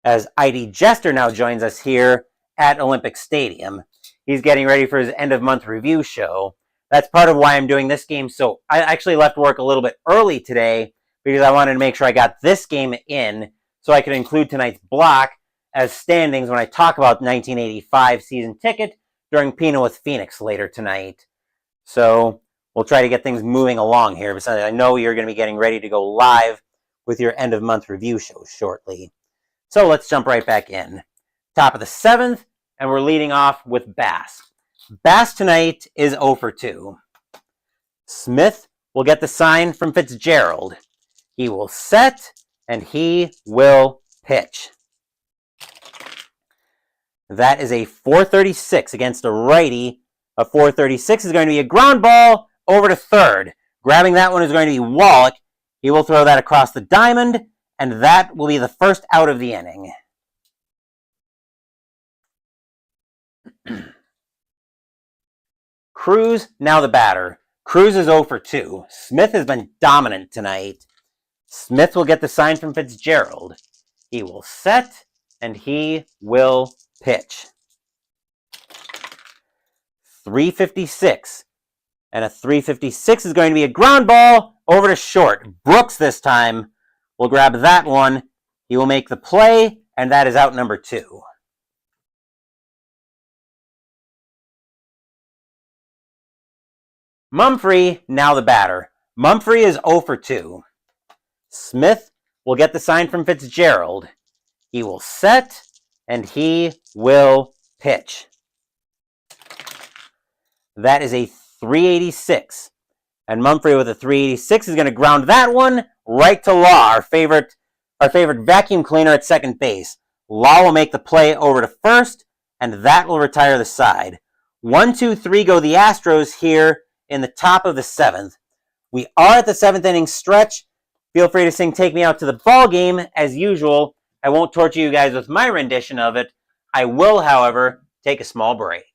As ID Jester now joins us here at Olympic Stadium. He's getting ready for his end-of-month review show. That's part of why I'm doing this game. So I actually left work a little bit early today because I wanted to make sure I got this game in so I could include tonight's block as standings when I talk about 1985 season ticket during Pino with Phoenix later tonight. So we'll try to get things moving along here. Besides, I know you're going to be getting ready to go live with your end-of-month review show shortly. So let's jump right back in. Top of the 7th, and we're leading off with Bass. Bass tonight is 0 for 2. Smith will get the sign from Fitzgerald. He will set, and he will pitch. That is a 436 against a righty. A 436 is going to be a ground ball over to third. Grabbing that one is going to be Wallach. He will throw that across the diamond, and that will be the first out of the inning. Cruz, now the batter. Cruz is 0 for 2. Smith has been dominant tonight. Smith will get the sign from Fitzgerald. He will set, and he will pitch. 356. And a 356 is going to be a ground ball over to short. Brooks this time will grab that one. He will make the play, and that is out number 2. Mumphrey, now the batter. Mumphrey is 0 for 2. Smith will get the sign from Fitzgerald. He will set, and he will pitch. That is a 386. And Mumphrey with a 386 is going to ground that one right to Law, our favorite vacuum cleaner at second base. Law will make the play over to first, and that will retire the side. 1, 2, 3 go the Astros here in the top of the 7th. We are at the 7th inning stretch. Feel free to sing Take Me Out to the Ball Game as usual I won't torture you guys with my rendition of it. I will, however, take a small break.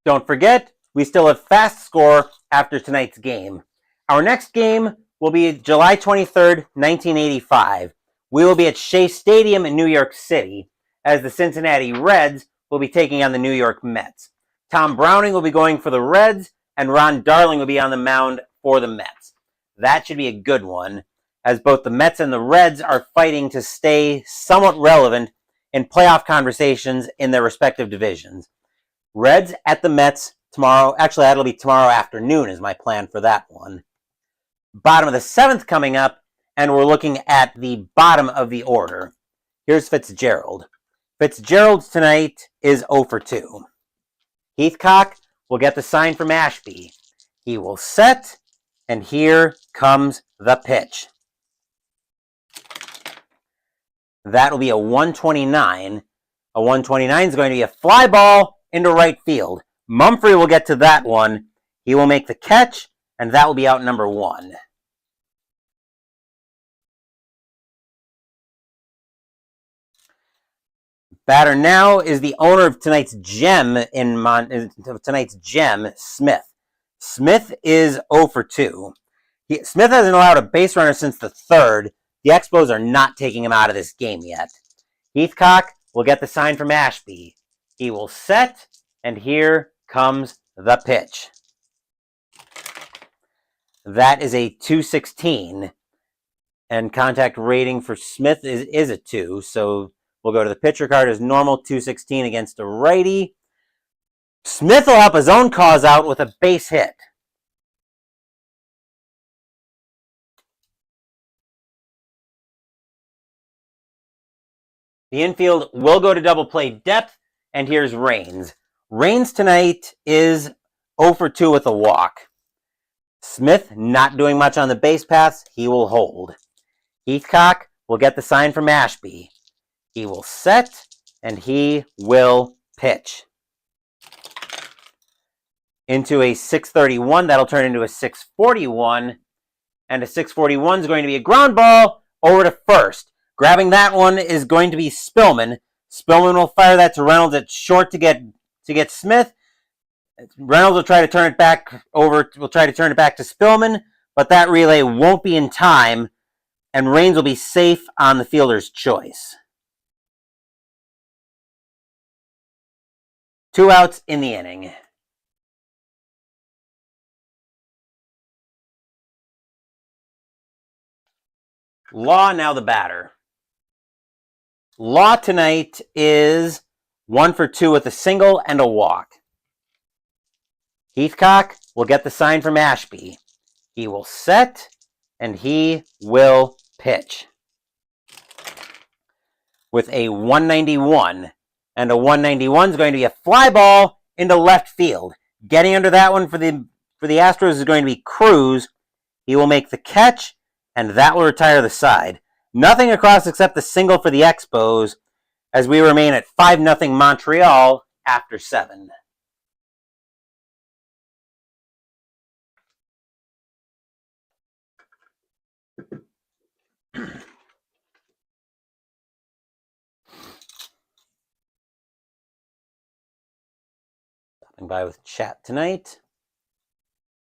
Don't forget, we still have fast score after tonight's game. Our next game will be July 23rd, 1985. We will be at Shea Stadium in New York City as the Cincinnati Reds will be taking on the New York Mets. Tom Browning will be going for the Reds, and Ron Darling will be on the mound for the Mets. That should be a good one, as both the Mets and the Reds are fighting to stay somewhat relevant in playoff conversations in their respective divisions. Reds at the Mets tomorrow. Actually, that'll be tomorrow afternoon is my plan for that one. Bottom of the 7th coming up, and we're looking at the bottom of the order. Here's Fitzgerald. Fitzgerald tonight is 0 for 2. Heathcock will get the sign from Ashby. He will set, and here comes the pitch. That will be a 129. A 129 is going to be a fly ball into right field. Mumphrey will get to that one. He will make the catch, and that will be out number 1. Batter now is the owner of tonight's gem Smith. Smith is 0 for 2. Smith hasn't allowed a base runner since the 3rd. The Expos are not taking him out of this game yet. Heathcock will get the sign from Ashby. He will set, and here comes the pitch. That is a 216, and contact rating for Smith is a 2, so we'll go to the pitcher card as normal, 216 against a righty. Smith will help his own cause out with a base hit. The infield will go to double play depth, and here's Raines. Raines tonight is 0 for 2 with a walk. Smith not doing much on the base paths. He will hold. Heathcock will get the sign from Ashby. He will set, and he will pitch. Into a 631. That'll turn into a 641. And a 641 is going to be a ground ball over to first. Grabbing that one is going to be Spillman. Spillman will fire that to Reynolds at short to get Smith. Reynolds will try to turn it back over. Will try to turn it back to Spillman, but that relay won't be in time, and Raines will be safe on the fielder's choice. 2 outs in the inning. Law now the batter. Law tonight is 1 for 2 with a single and a walk. Heathcock will get the sign from Ashby. He will set, and he will pitch. With a 191. And a 191 is going to be a fly ball into left field. Getting under that one for the Astros is going to be Cruz. He will make the catch, and that will retire the side. Nothing across except the single for the Expos, as we remain at 5-0 Montreal after 7. Stopping by with chat tonight.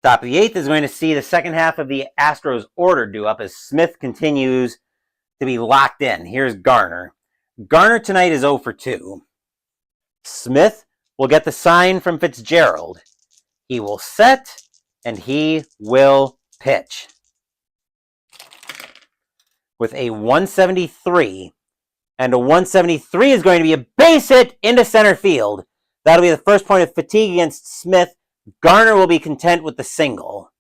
Top of the 8th is going to see the second half of the Astros order due up as Smith continues to be locked in. Here's Garner. Garner tonight is 0 for 2. Smith will get the sign from Fitzgerald. He will set, and he will pitch. With a 173. And a 173 is going to be a base hit into center field. That'll be the first point of fatigue against Smith. Garner will be content with the single.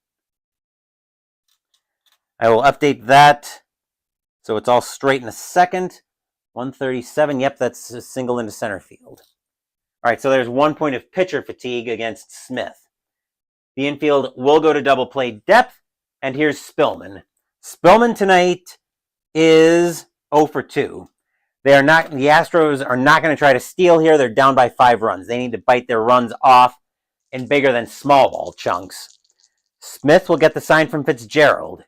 I will update that so it's all straight in a second. 137, yep, that's a single into center field. All right, so there's 1 point of pitcher fatigue against Smith. The infield will go to double play depth, and here's Spillman. Spillman tonight is 0 for 2. The Astros are not going to try to steal here. They're down by 5 runs. They need to bite their runs off in bigger than small ball chunks. Smith will get the sign from Fitzgerald.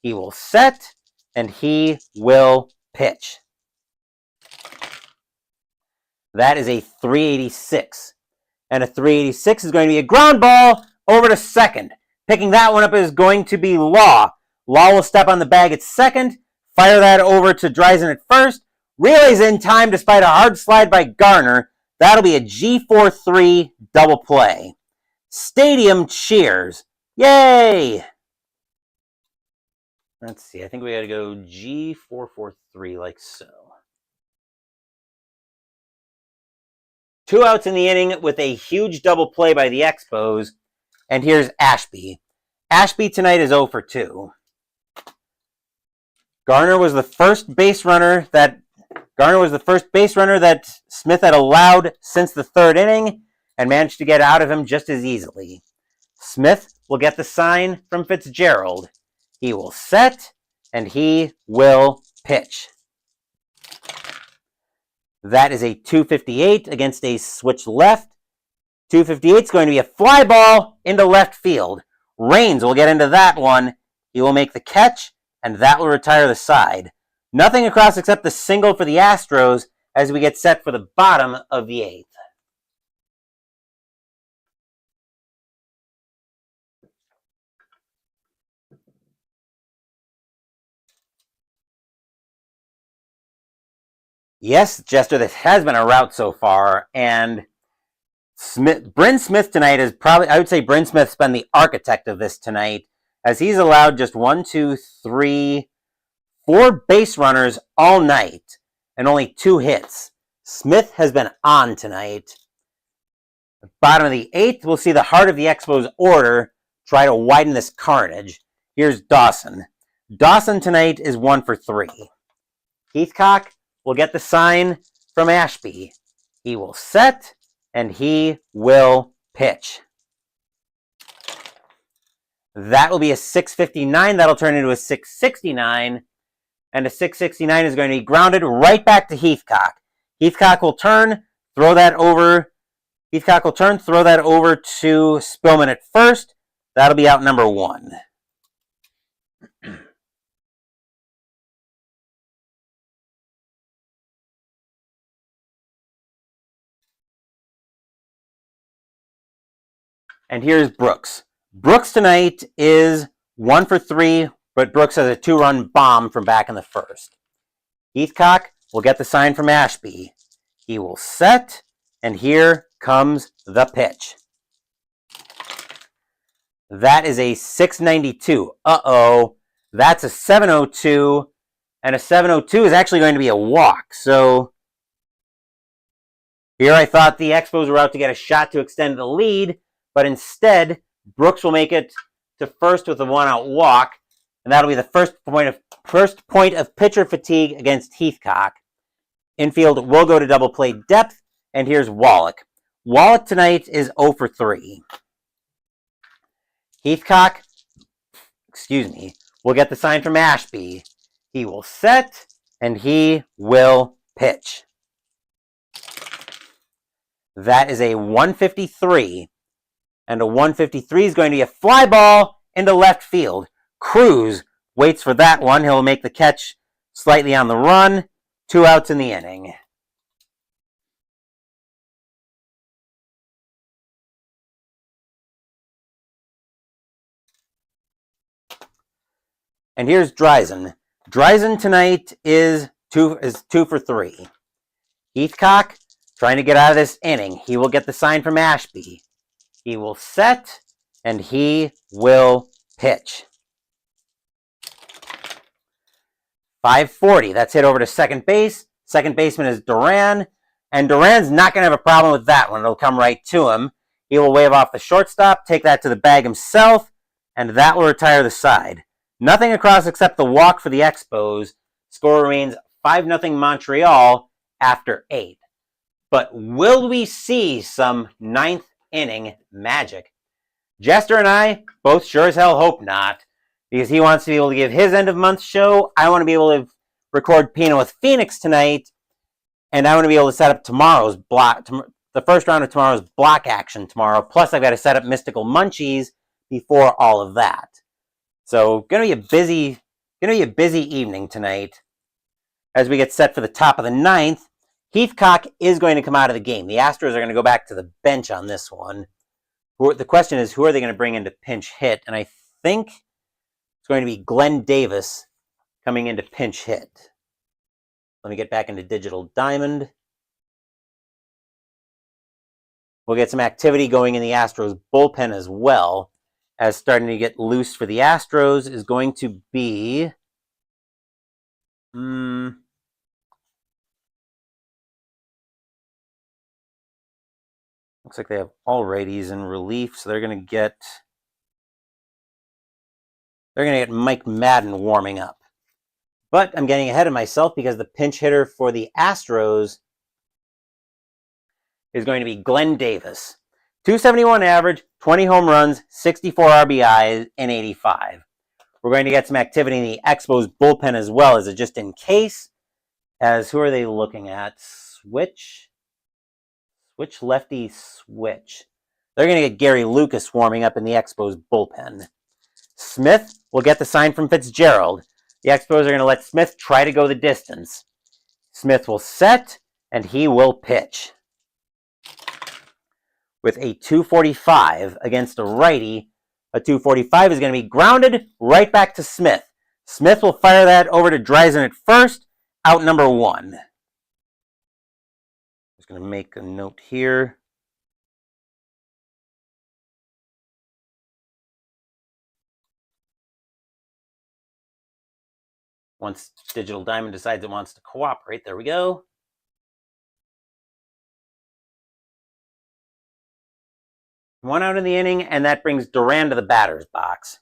He will set, and he will pitch. That is a 386. And a 386 is going to be a ground ball over to second. Picking that one up is going to be Law. Law will step on the bag at second, fire that over to Dreisen at first. Relays in time despite a hard slide by Garner. That'll be a G4-3 double play. Stadium cheers. Yay! Let's see. I think we got to go G4-4-3 like so. 2 outs in the inning with a huge double play by the Expos. And here's Ashby. Ashby tonight is 0 for 2. Garner was the first base runner that Smith had allowed since the 3rd inning and managed to get out of him just as easily. Smith will get the sign from Fitzgerald. He will set, and he will pitch. That is a 258 against a switch left. 258 is going to be a fly ball into left field. Raines will get into that one. He will make the catch, and that will retire the side. Nothing across except the single for the Astros as we get set for the bottom of the 8th. Yes, Jester, this has been a rout so far, and Bryn Smith tonight is probably, I would say Bryn Smith's been the architect of this tonight, as he's allowed just 1, 2, 3, 4 base runners all night, and only 2 hits. Smith has been on tonight. At the bottom of the 8th, we'll see the heart of the Expos order try to widen this carnage. Here's Dawson. Dawson tonight is 1 for 3. Heathcock will get the sign from Ashby. He will set, and he will pitch. That will be a 659. That'll turn into a 669. And a 669 is going to be grounded right back to Heathcock. Heathcock will turn, throw that over. Heathcock will turn, throw that over to Spillman at first. That'll be out number 1. And here's Brooks. Brooks tonight is 1 for 3, but Brooks has a 2-run bomb from back in the 1st. Heathcock will get the sign from Ashby. He will set, and here comes the pitch. That is a 692. Uh-oh. That's a 702, and a 702 is actually going to be a walk. So here I thought the Expos were out to get a shot to extend the lead, but instead, Brooks will make it to first with a 1-out walk, and that'll be the first point of pitcher fatigue against Heathcock. Infield will go to double play depth, and here's Wallach. Wallach tonight is 0 for 3. Heathcock, will get the sign from Ashby. He will set, and he will pitch. That is a 153. And a 153 is going to be a fly ball into left field. Cruz waits for that one. He'll make the catch slightly on the run. 2 outs in the inning. And here's Dreisen. Dreisen tonight is 2 for 3. Heathcock trying to get out of this inning. He will get the sign from Ashby. He will set, and he will pitch. 540. That's hit over to second base. Second baseman is Duran. And Duran's not going to have a problem with that one. It'll come right to him. He will wave off the shortstop, take that to the bag himself, and that will retire the side. Nothing across except the walk for the Expos. Score remains 5-0 Montreal after 8. But will we see some ninth inning magic? Jester and I both sure as hell hope not, because he wants to be able to give his end of month show. I want to be able to record Pino with Phoenix tonight, and I want to be able to set up tomorrow's block, the first round of tomorrow's block action tomorrow. Plus, I've got to set up Mystical Munchies before all of that. So, gonna be a busy evening tonight as we get set for the top of the ninth. Heathcock is going to come out of the game. The Astros are going to go back to the bench on this one. The question is, who are they going to bring in to pinch hit? And I think it's going to be Glenn Davis coming in to pinch hit. Let me get back into Digital Diamond. We'll get some activity going in the Astros bullpen as well, as starting to get loose for the Astros is going to be... Looks like they have all righties in relief, so they're going to get Mike Madden warming up. But I'm getting ahead of myself because the pinch hitter for the Astros is going to be Glenn Davis. 271 average, 20 home runs, 64 RBIs, and 85. We're going to get some activity in the Expos bullpen as well, as a just in case. As who are they looking at? Switch, lefty, switch. They're going to get Gary Lucas warming up in the Expos bullpen. Smith will get the sign from Fitzgerald. The Expos are going to let Smith try to go the distance. Smith will set, and he will pitch. With a 245 against a righty, a 245 is going to be grounded right back to Smith. Smith will fire that over to Dreisen at first, out number 1. Just going to make a note here. Once Digital Diamond decides it wants to cooperate, there we go. One out in the inning, and that brings Duran to the batter's box.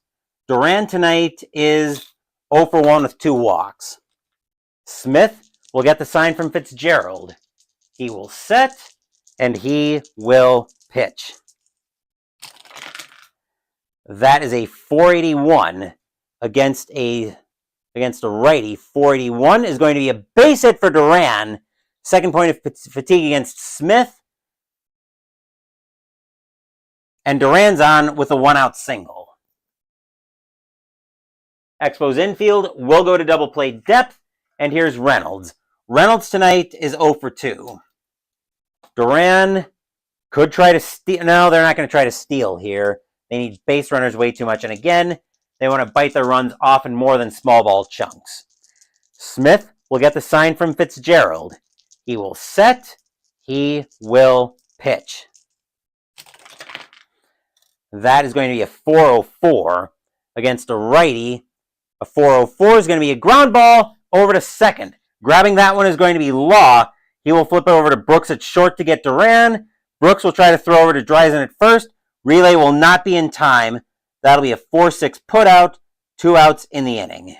Duran tonight is 0 for 1 with 2 walks. Smith will get the sign from Fitzgerald. He will set, and he will pitch. That is a 481 against a righty. 481 is going to be a base hit for Duran. Second point of fatigue against Smith. And Duran's on with a 1-out single. Expos infield will go to double play depth, and here's Reynolds. Reynolds tonight is 0 for 2. Duran could try to steal. No, they're not going to try to steal here. They need base runners way too much, and again, they want to bite their runs off in more than small ball chunks. Smith will get the sign from Fitzgerald. He will set. He will pitch. That is going to be a 404 against a righty. A 404 is going to be a ground ball over to second. Grabbing that one is going to be Law. He will flip it over to Brooks at short to get Duran. Brooks will try to throw over to Dreisen at first. Relay will not be in time. That'll be a 4-6 putout. 2 outs in the inning.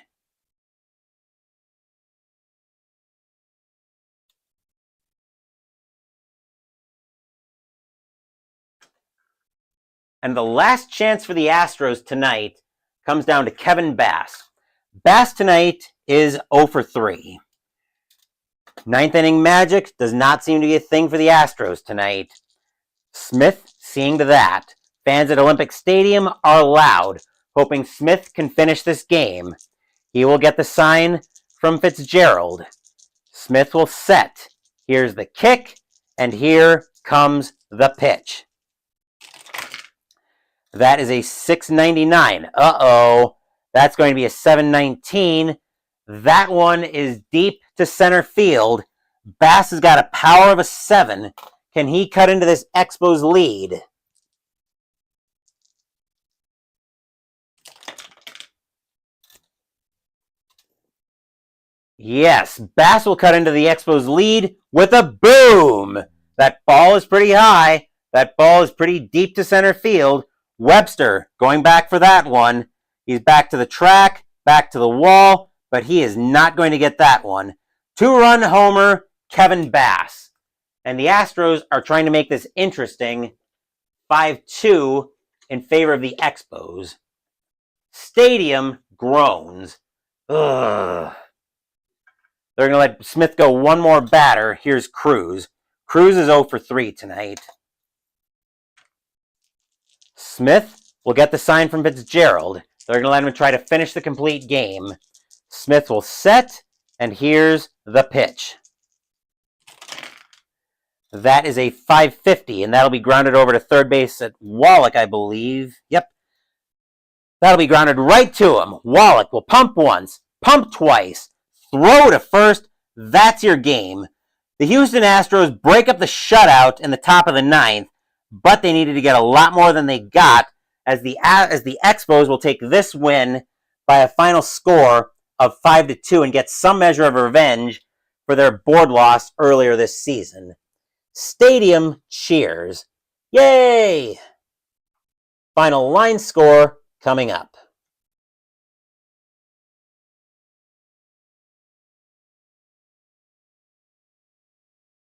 And the last chance for the Astros tonight comes down to Kevin Bass. Bass tonight is 0 for 3. Ninth inning magic does not seem to be a thing for the Astros tonight. Smith seeing to that. Fans at Olympic Stadium are loud, hoping Smith can finish this game. He will get the sign from Fitzgerald. Smith will set. Here's the kick, and here comes the pitch. That is a 699. Uh-oh. That's going to be a 719. That one is deep to center field. Bass has got a power of a 7. Can he cut into this Expos lead? Yes, Bass will cut into the Expos lead with a boom. That ball is pretty high. That ball is pretty deep to center field. Webster going back for that one. He's back to the track, back to the wall, but he is not going to get that one. 2-run homer, Kevin Bass. And the Astros are trying to make this interesting. 5-2 in favor of the Expos. Stadium groans. Ugh. They're going to let Smith go one more batter. Here's Cruz. Cruz is 0 for 3 tonight. Smith will get the sign from Fitzgerald. They're going to let him try to finish the complete game. Smith will set, and here's the pitch. That is a 550, and that'll be grounded over to third base at Wallach, I believe. Yep. That'll be grounded right to him. Wallach will pump once, pump twice, throw to first. That's your game. The Houston Astros break up the shutout in the top of the 9th, but they needed to get a lot more than they got, as the Expos will take this win by a final score of 5-2 and get some measure of revenge for their board loss earlier this season. Stadium cheers. Yay! Final line score coming up.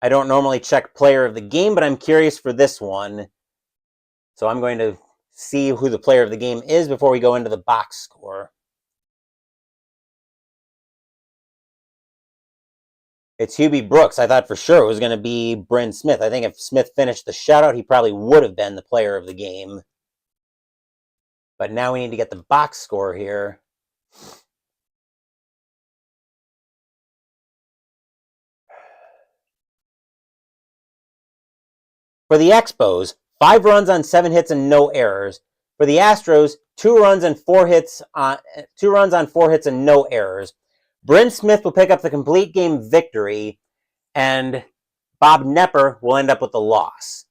I don't normally check player of the game, but I'm curious for this one. So I'm going to see who the player of the game is before we go into the box score. It's HOU Brooks. I thought for sure it was going to be Bryn Smith. I think if Smith finished the shutout, he probably would have been the player of the game. But now we need to get the box score here. For the Expos, 5 runs on 7 hits and no errors. For the Astros, 2 runs on 4 hits and no errors. Bryn Smith will pick up the complete game victory, and Bob Nepper will end up with the loss.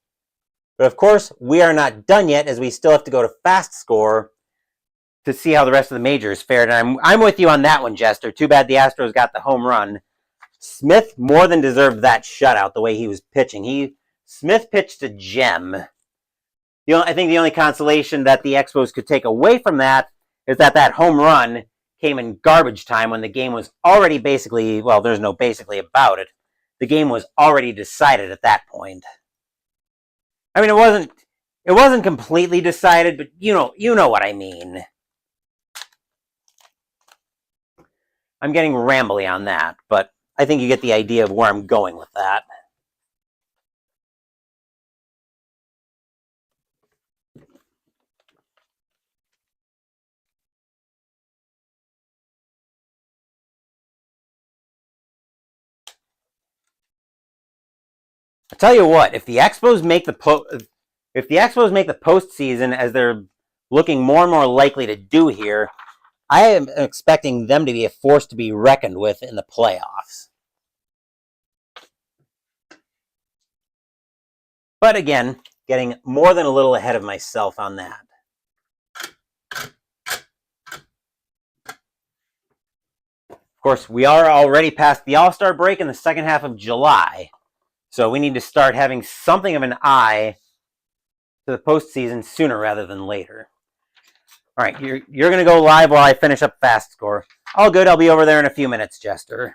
But of course, we are not done yet, as we still have to go to fast score to see how the rest of the majors fared. And I'm with you on that one, Jester. Too bad the Astros got the home run. Smith more than deserved that shutout the way he was pitching. Smith pitched a gem. I think the only consolation that the Expos could take away from that is that home run came in garbage time when the game was already basically, well, there's no basically about it. The game was already decided at that point. I mean, it wasn't completely decided, but you know what I mean. I'm getting rambly on that, but I think you get the idea of where I'm going with that. I tell you what, if the Expos make the postseason, as they're looking more and more likely to do here, I am expecting them to be a force to be reckoned with in the playoffs. But again, getting more than a little ahead of myself on that. Of course, we are already past the All-Star break in the second half of July. So we need to start having something of an eye to the postseason sooner rather than later. All right, you're going to go live while I finish up fast score. All good. I'll be over there in a few minutes, Jester.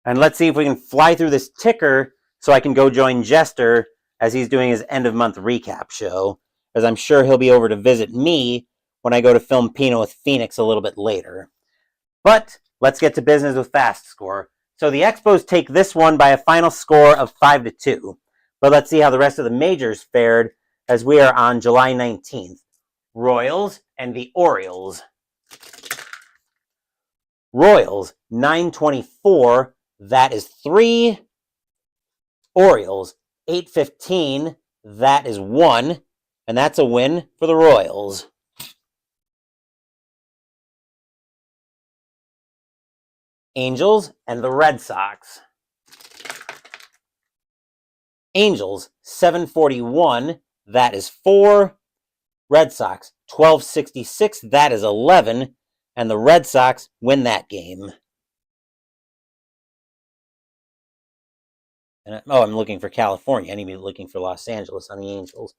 And let's see if we can fly through this ticker so I can go join Jester as he's doing his end-of-month recap show, as I'm sure he'll be over to visit me when I go to film Pino with Phoenix a little bit later. But let's get to business with fast score. So the Expos take this one by a final score of 5-2. But let's see how the rest of the majors fared as we are on July 19th. Royals and the Orioles. Royals, 924. That is 3 Orioles, 8-15, that is 1, and that's a win for the Royals. Angels and the Red Sox. Angels, 741, that is 4. Red Sox, 1266, that is 11, and the Red Sox win that game. I'm looking for California. I need to be looking for Los Angeles on the Angels.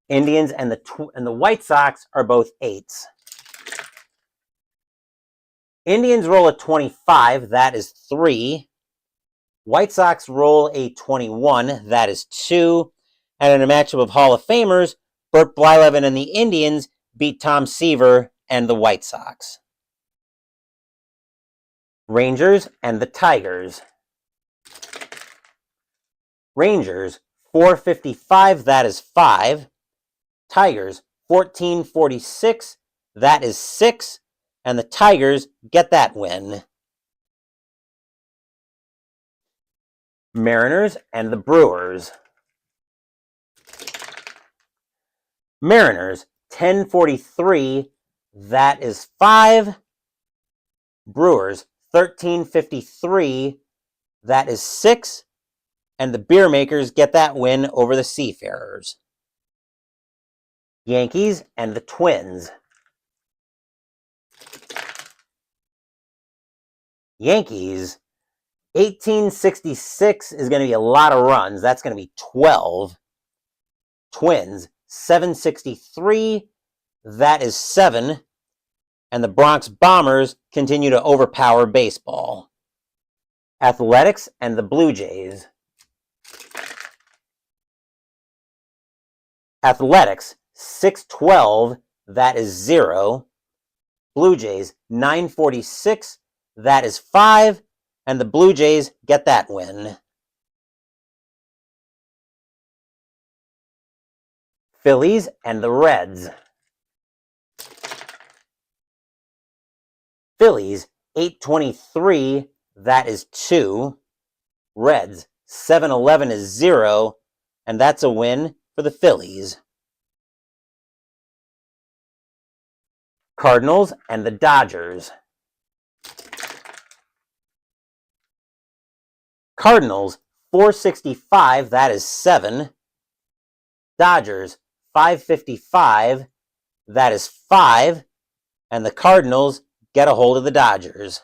Indians and the White Sox are both 8s. Indians roll a 25, that is 3. White Sox roll a 21, that is 2. And in a matchup of Hall of Famers, Burt Blyleven and the Indians beat Tom Seaver and the White Sox. Rangers and the Tigers. Rangers, 455, that is 5. Tigers, 1446, that is 6. And the Tigers get that win. Mariners and the Brewers. Mariners, 1043, that is 5. Brewers, 1353, that is 6. And the Beer Makers get that win over the Seafarers. Yankees and the Twins. Yankees, 1866 is going to be a lot of runs. That's going to be 12. Twins, 763, that is 7. And the Bronx Bombers continue to overpower baseball. Athletics and the Blue Jays. Athletics, 612, that is 0. Blue Jays, 946, that is 5. And the Blue Jays get that win. Phillies and the Reds. Phillies, 823, that is 2. Reds, 711 is 0, and that's a win for the Phillies. Cardinals and the Dodgers. Cardinals, 465, that is 7. Dodgers, 555, that is 5. And the Cardinals get a hold of the Dodgers.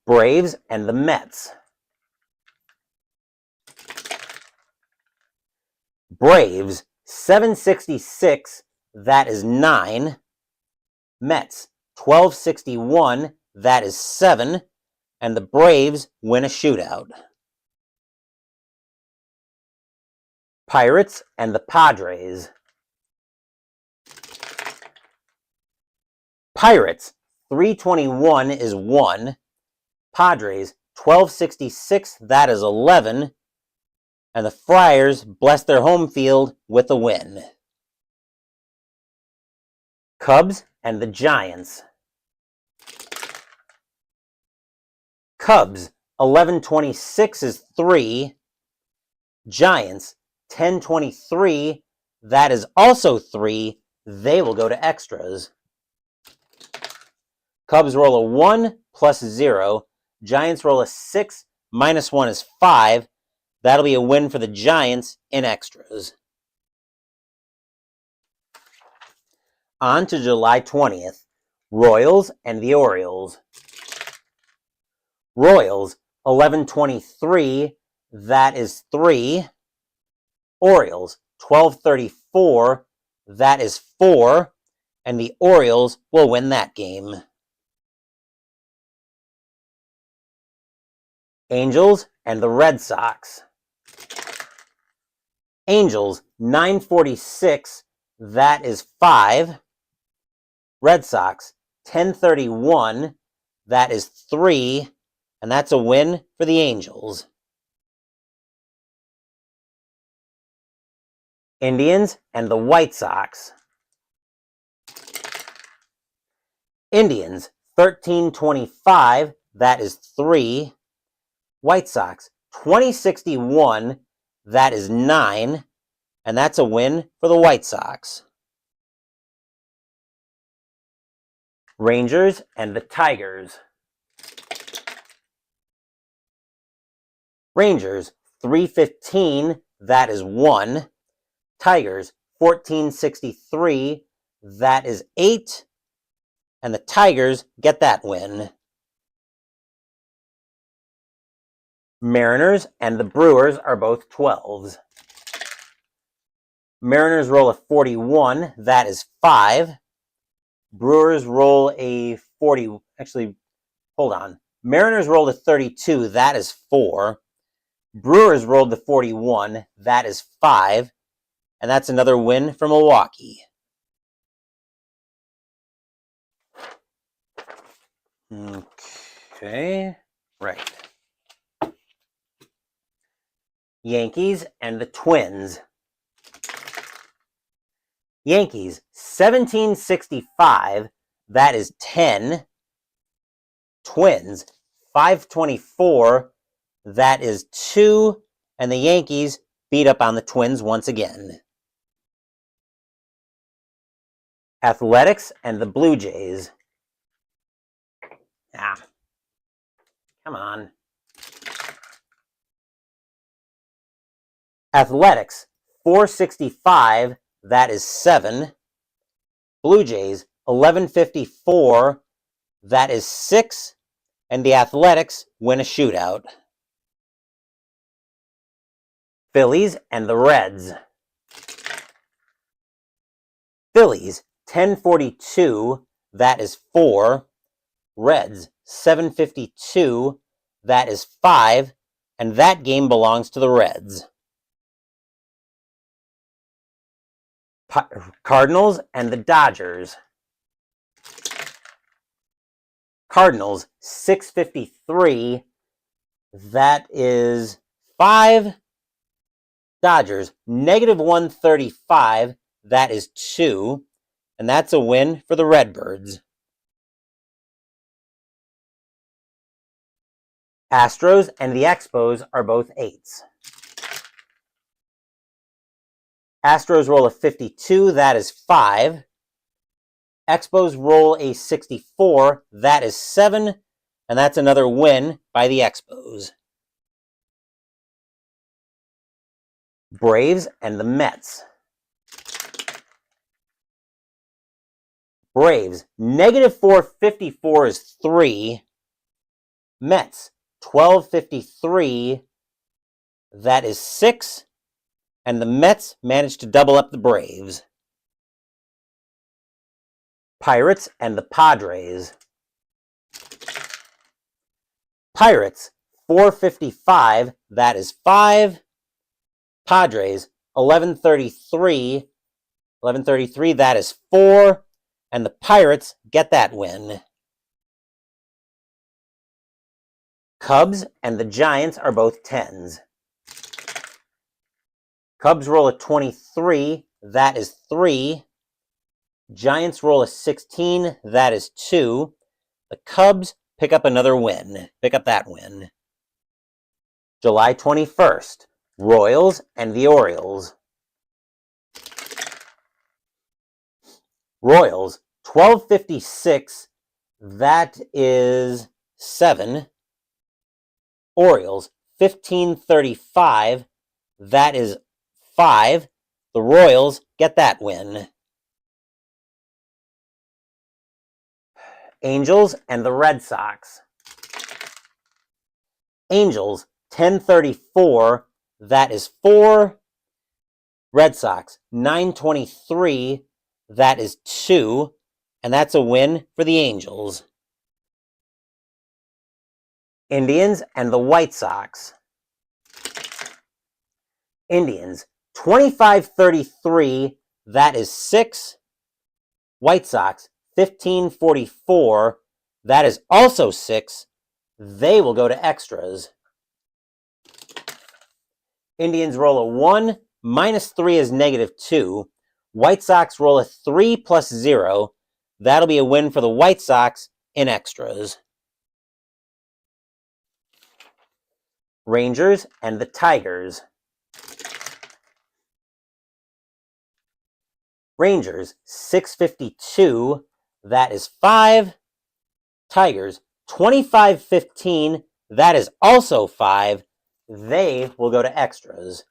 Braves and the Mets. Braves, 766, that is 9. Mets, 1261, that is 7. And the Braves win a shootout. Pirates and the Padres. Pirates, 321 is 1. Padres, 1266, that is 11. And the Friars bless their home field with a win. Cubs and the Giants. Cubs, 1126 is 3. Giants, 1023, that is also 3. They will go to extras. Cubs roll a 1 plus 0. Giants roll a 6 minus 1 is 5. That'll be a win for the Giants in extras. On to July 20th. Royals and the Orioles. Royals, 1123, that is 3. Orioles, 1234, that is 4. And the Orioles will win that game. Angels and the Red Sox. Angels, 946, that is 5. Red Sox, 1031, that is 3. And that's a win for the Angels. Indians and the White Sox. Indians, 1325, that is 3. White Sox, 20-61. That is 9. And that's a win for the White Sox. Rangers and the Tigers. Rangers, 315. That is 1. Tigers, 14-63. That is 8. And the Tigers get that win. Mariners and the Brewers are both 12s. Mariners roll a 41. That is 5. Brewers roll a 40. Actually, hold on. Mariners rolled a 32. That is 4. Brewers rolled the 41. That is 5. And that's another win for Milwaukee. Okay. Right. Yankees and the Twins. Yankees, 17-65. That is 10. Twins, 524. That is 2. And the Yankees beat up on the Twins once again. Athletics and the Blue Jays. Come on. Athletics, 465. That is 7. Blue Jays, 1154. That is 6. And the Athletics win a shootout. Phillies and the Reds. Phillies, 1042. That is 4. Reds, 752. That is 5. And that game belongs to the Reds. Cardinals and the Dodgers. Cardinals, 653. That is 5. Dodgers, -135. That is 2. And that's a win for the Redbirds. Astros and the Expos are both 8s. Astros roll a 52. That is 5. Expos roll a 64. That is 7. And that's another win by the Expos. Braves and the Mets. Braves, -454 is 3. Mets, 1253. That is 6. And the Mets managed to double up the Braves. Pirates and the Padres. Pirates, 455. That is 5. Padres, 1133. 1133, that is 4. And the Pirates get that win. Cubs and the Giants are both 10s. Cubs roll a 23. That is 3. Giants roll a 16. That is 2. The Cubs pick up another win. Pick up that win. July 21st. Royals and the Orioles. Royals, 1256. That is 7. Orioles, 1535. That is 5. The Royals get that win. Angels and the Red Sox. Angels, 1034. That is 4. Red Sox, 923. That is 2. And that's a win for the Angels. Indians and the White Sox. Indians, 2533. That is 6. White Sox, 1544. That is also 6. They will go to extras. Indians roll a 1. -3 is -2. White Sox roll a 3 + 0. That'll be a win for the White Sox in extras. Rangers and the Tigers. Rangers, 652, that is 5. Tigers, 25-15, that is also 5. They will go to extras.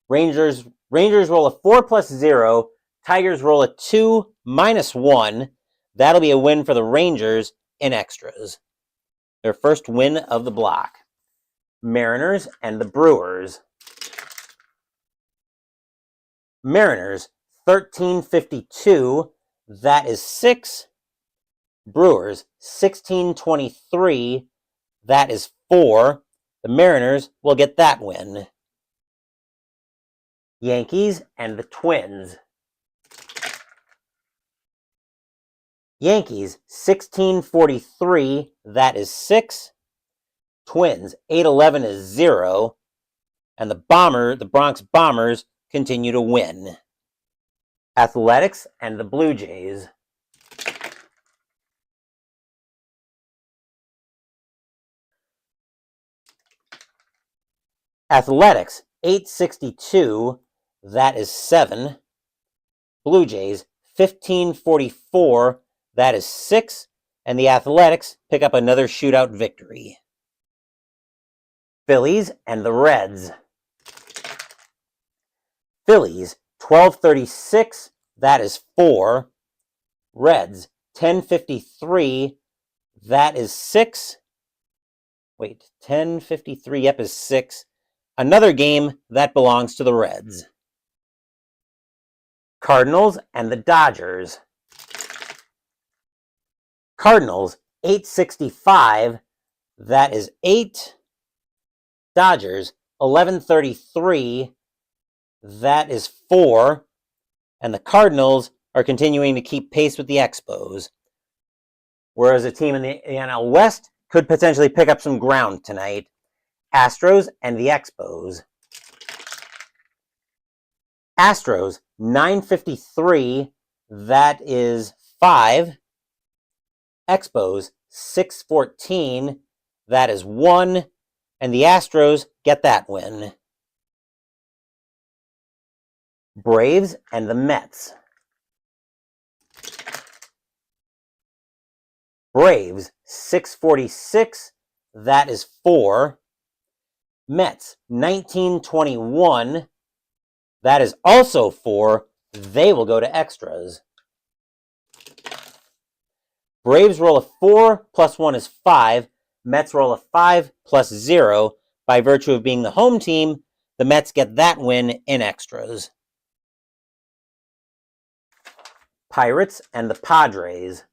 Rangers roll a 4 plus 0. Tigers roll a 2 minus 1. That'll be a win for the Rangers in extras. Their first win of the block. Mariners and the Brewers. Mariners, 1352, that is 6. Brewers, 1623, that is 4. The Mariners will get that win. Yankees and the Twins. Yankees, 1643, that is 6. Twins, 811 is 0. And the Bronx Bombers continue to win. Athletics and the Blue Jays. Athletics, 862, that is 7. Blue Jays, 1544, that is 6. And the Athletics pick up another shootout victory. Phillies and the Reds. Phillies, 1236, that is 4. Reds, 1053, that is 6. Wait, 1053, yep, is 6. Another game that belongs to the Reds. Cardinals and the Dodgers. Cardinals, 865, that is 8. Dodgers, 1133, that is 4. And the Cardinals are continuing to keep pace with the Expos. Whereas a team in the NL West could potentially pick up some ground tonight. Astros and the Expos. Astros, 953, that is 5. Expos, 614, that is 1. And the Astros get that win. Braves and the Mets. Braves, 646, that is 4. Mets, 1921, that is also 4. They will go to extras. Braves roll a 4 plus 1 is 5. Mets roll a 5 plus 0. By virtue of being the home team, the Mets get that win in extras. Pirates and the Padres.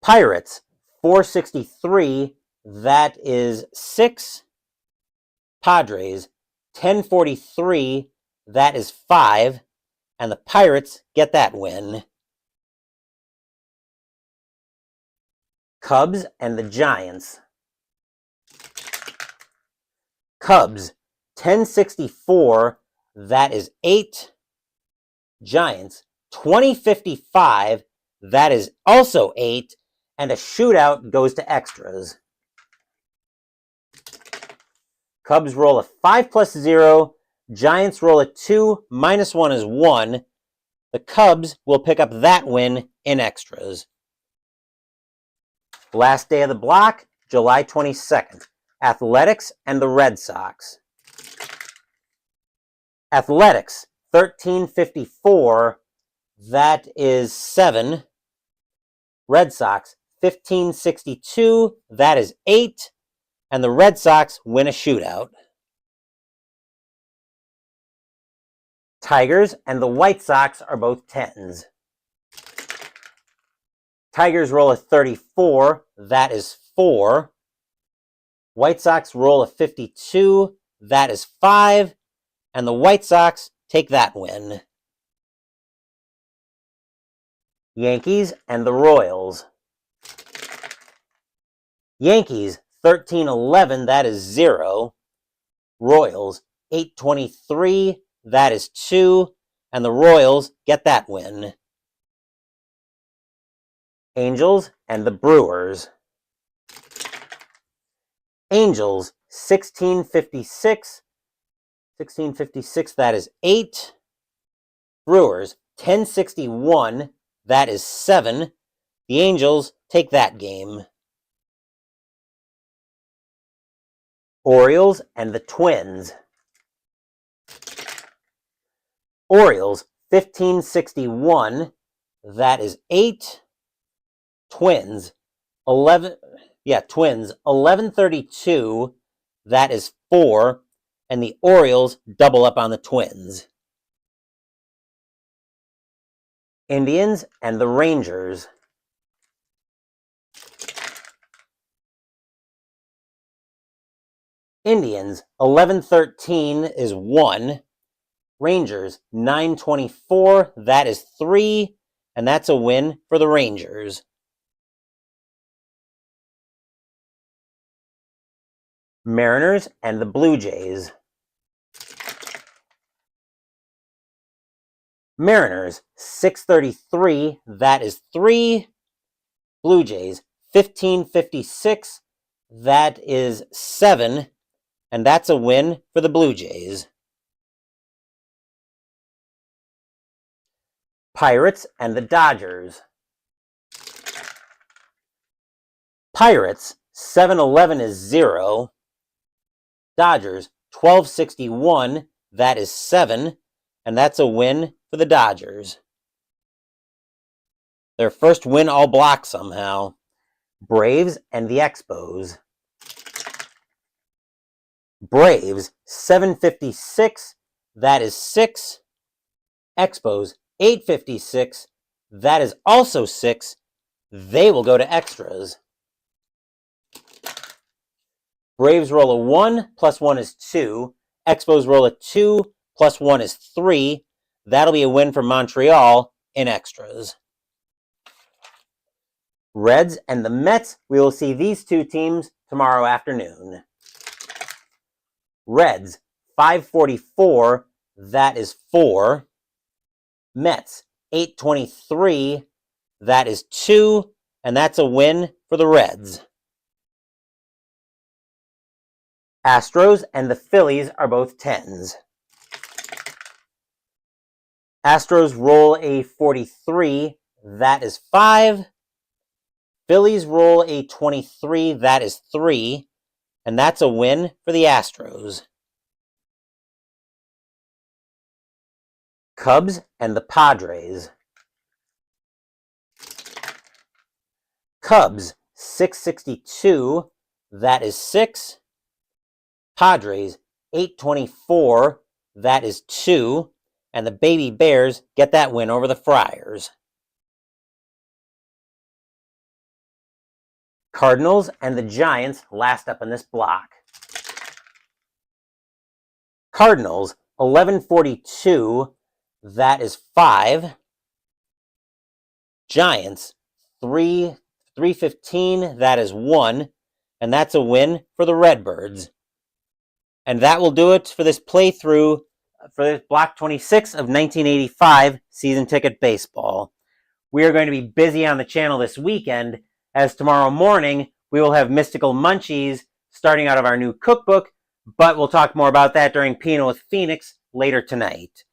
Pirates, 463, that is 6. Padres, 1043, that is 5. And the Pirates get that win. Cubs and the Giants. Cubs, 1064, that is 8. Giants, 2055, that is also 8. And a shootout goes to extras. Cubs roll a 5 plus 0. Giants roll a 2 minus 1 is 1. The Cubs will pick up that win in extras. Last day of the block, July 22nd. Athletics and the Red Sox. Athletics, 1354, that is 7. Red Sox, 1562, that is 8. And the Red Sox win a shootout. Tigers and the White Sox are both 10s. Tigers roll a 34, that is 4. White Sox roll a 52, that is 5. And the White Sox take that win. Yankees and the Royals. Yankees, 1311, that is 0. Royals, 823, that is 2. And the Royals get that win. Angels and the Brewers. Angels, 1656. 1656, that is 8. Brewers, 1061, that is 7. The Angels take that game. Orioles and the Twins. Orioles, 1561, that is 8. Twins, 1132, that is 4. And the Orioles double up on the Twins. Indians and the Rangers. Indians, 1113 is 1. Rangers, 924, that is 3. And that's a win for the Rangers. Mariners and the Blue Jays. Mariners, 633, that is 3. Blue Jays, 1556, that is 7. And that's a win for the Blue Jays. Pirates and the Dodgers. Pirates, 711 is 0. Dodgers, 1261, that is 7. And that's a win for the Dodgers. Their first win all block somehow. Braves and the Expos. Braves, 756, that is 6. Expos, 856, that is also 6. They will go to extras. Braves roll a 1, plus 1 is 2. Expos roll a 2, plus 1 is 3. That'll be a win for Montreal in extras. Reds and the Mets, we will see these two teams tomorrow afternoon. Reds, 544, that is 4. Mets, 823, that is 2. And that's a win for the Reds. Astros and the Phillies are both 10s. Astros roll a 43, that is 5. Phillies roll a 23, that is 3. And that's a win for the Astros. Cubs and the Padres. Cubs, 662, that is 6. Padres, 824, that is 2. And the Baby Bears get that win over the Friars. Cardinals and the Giants last up in this block. Cardinals, 1142, that is 5. Giants, 315, that is 1. And that's a win for the Redbirds. And that will do it for this playthrough for this Block 26 of 1985 season ticket baseball. We are going to be busy on the channel this weekend, as tomorrow morning we will have Mystical Munchies starting out of our new cookbook, but we'll talk more about that during Pino with Phoenix later tonight.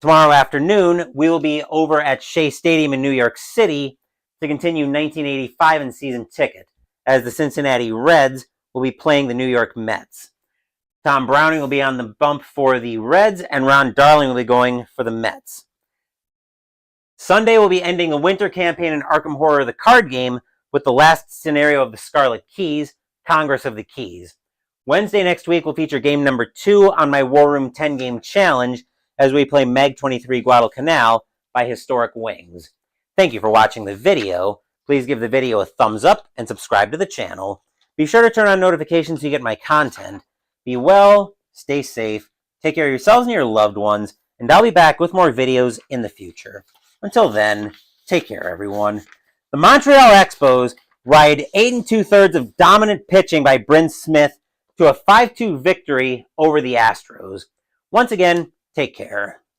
Tomorrow afternoon, we will be over at Shea Stadium in New York City to continue 1985 in season ticket, as the Cincinnati Reds will be playing the New York Mets. Tom Browning will be on the bump for the Reds, and Ron Darling will be going for the Mets. Sunday will be ending a winter campaign in Arkham Horror the card game with the last scenario of the Scarlet Keys, Congress of the Keys. Wednesday next week will feature game number 2 on my War Room 10-game challenge as we play Meg 23 Guadalcanal by Historic Wings. Thank you for watching the video. Please give the video a thumbs up and subscribe to the channel. Be sure to turn on notifications so you get my content. Be well, stay safe, take care of yourselves and your loved ones, and I'll be back with more videos in the future. Until then, take care, everyone. The Montreal Expos ride 8 2/3 of dominant pitching by Bryn Smith to a 5-2 victory over the Astros. Once again, take care.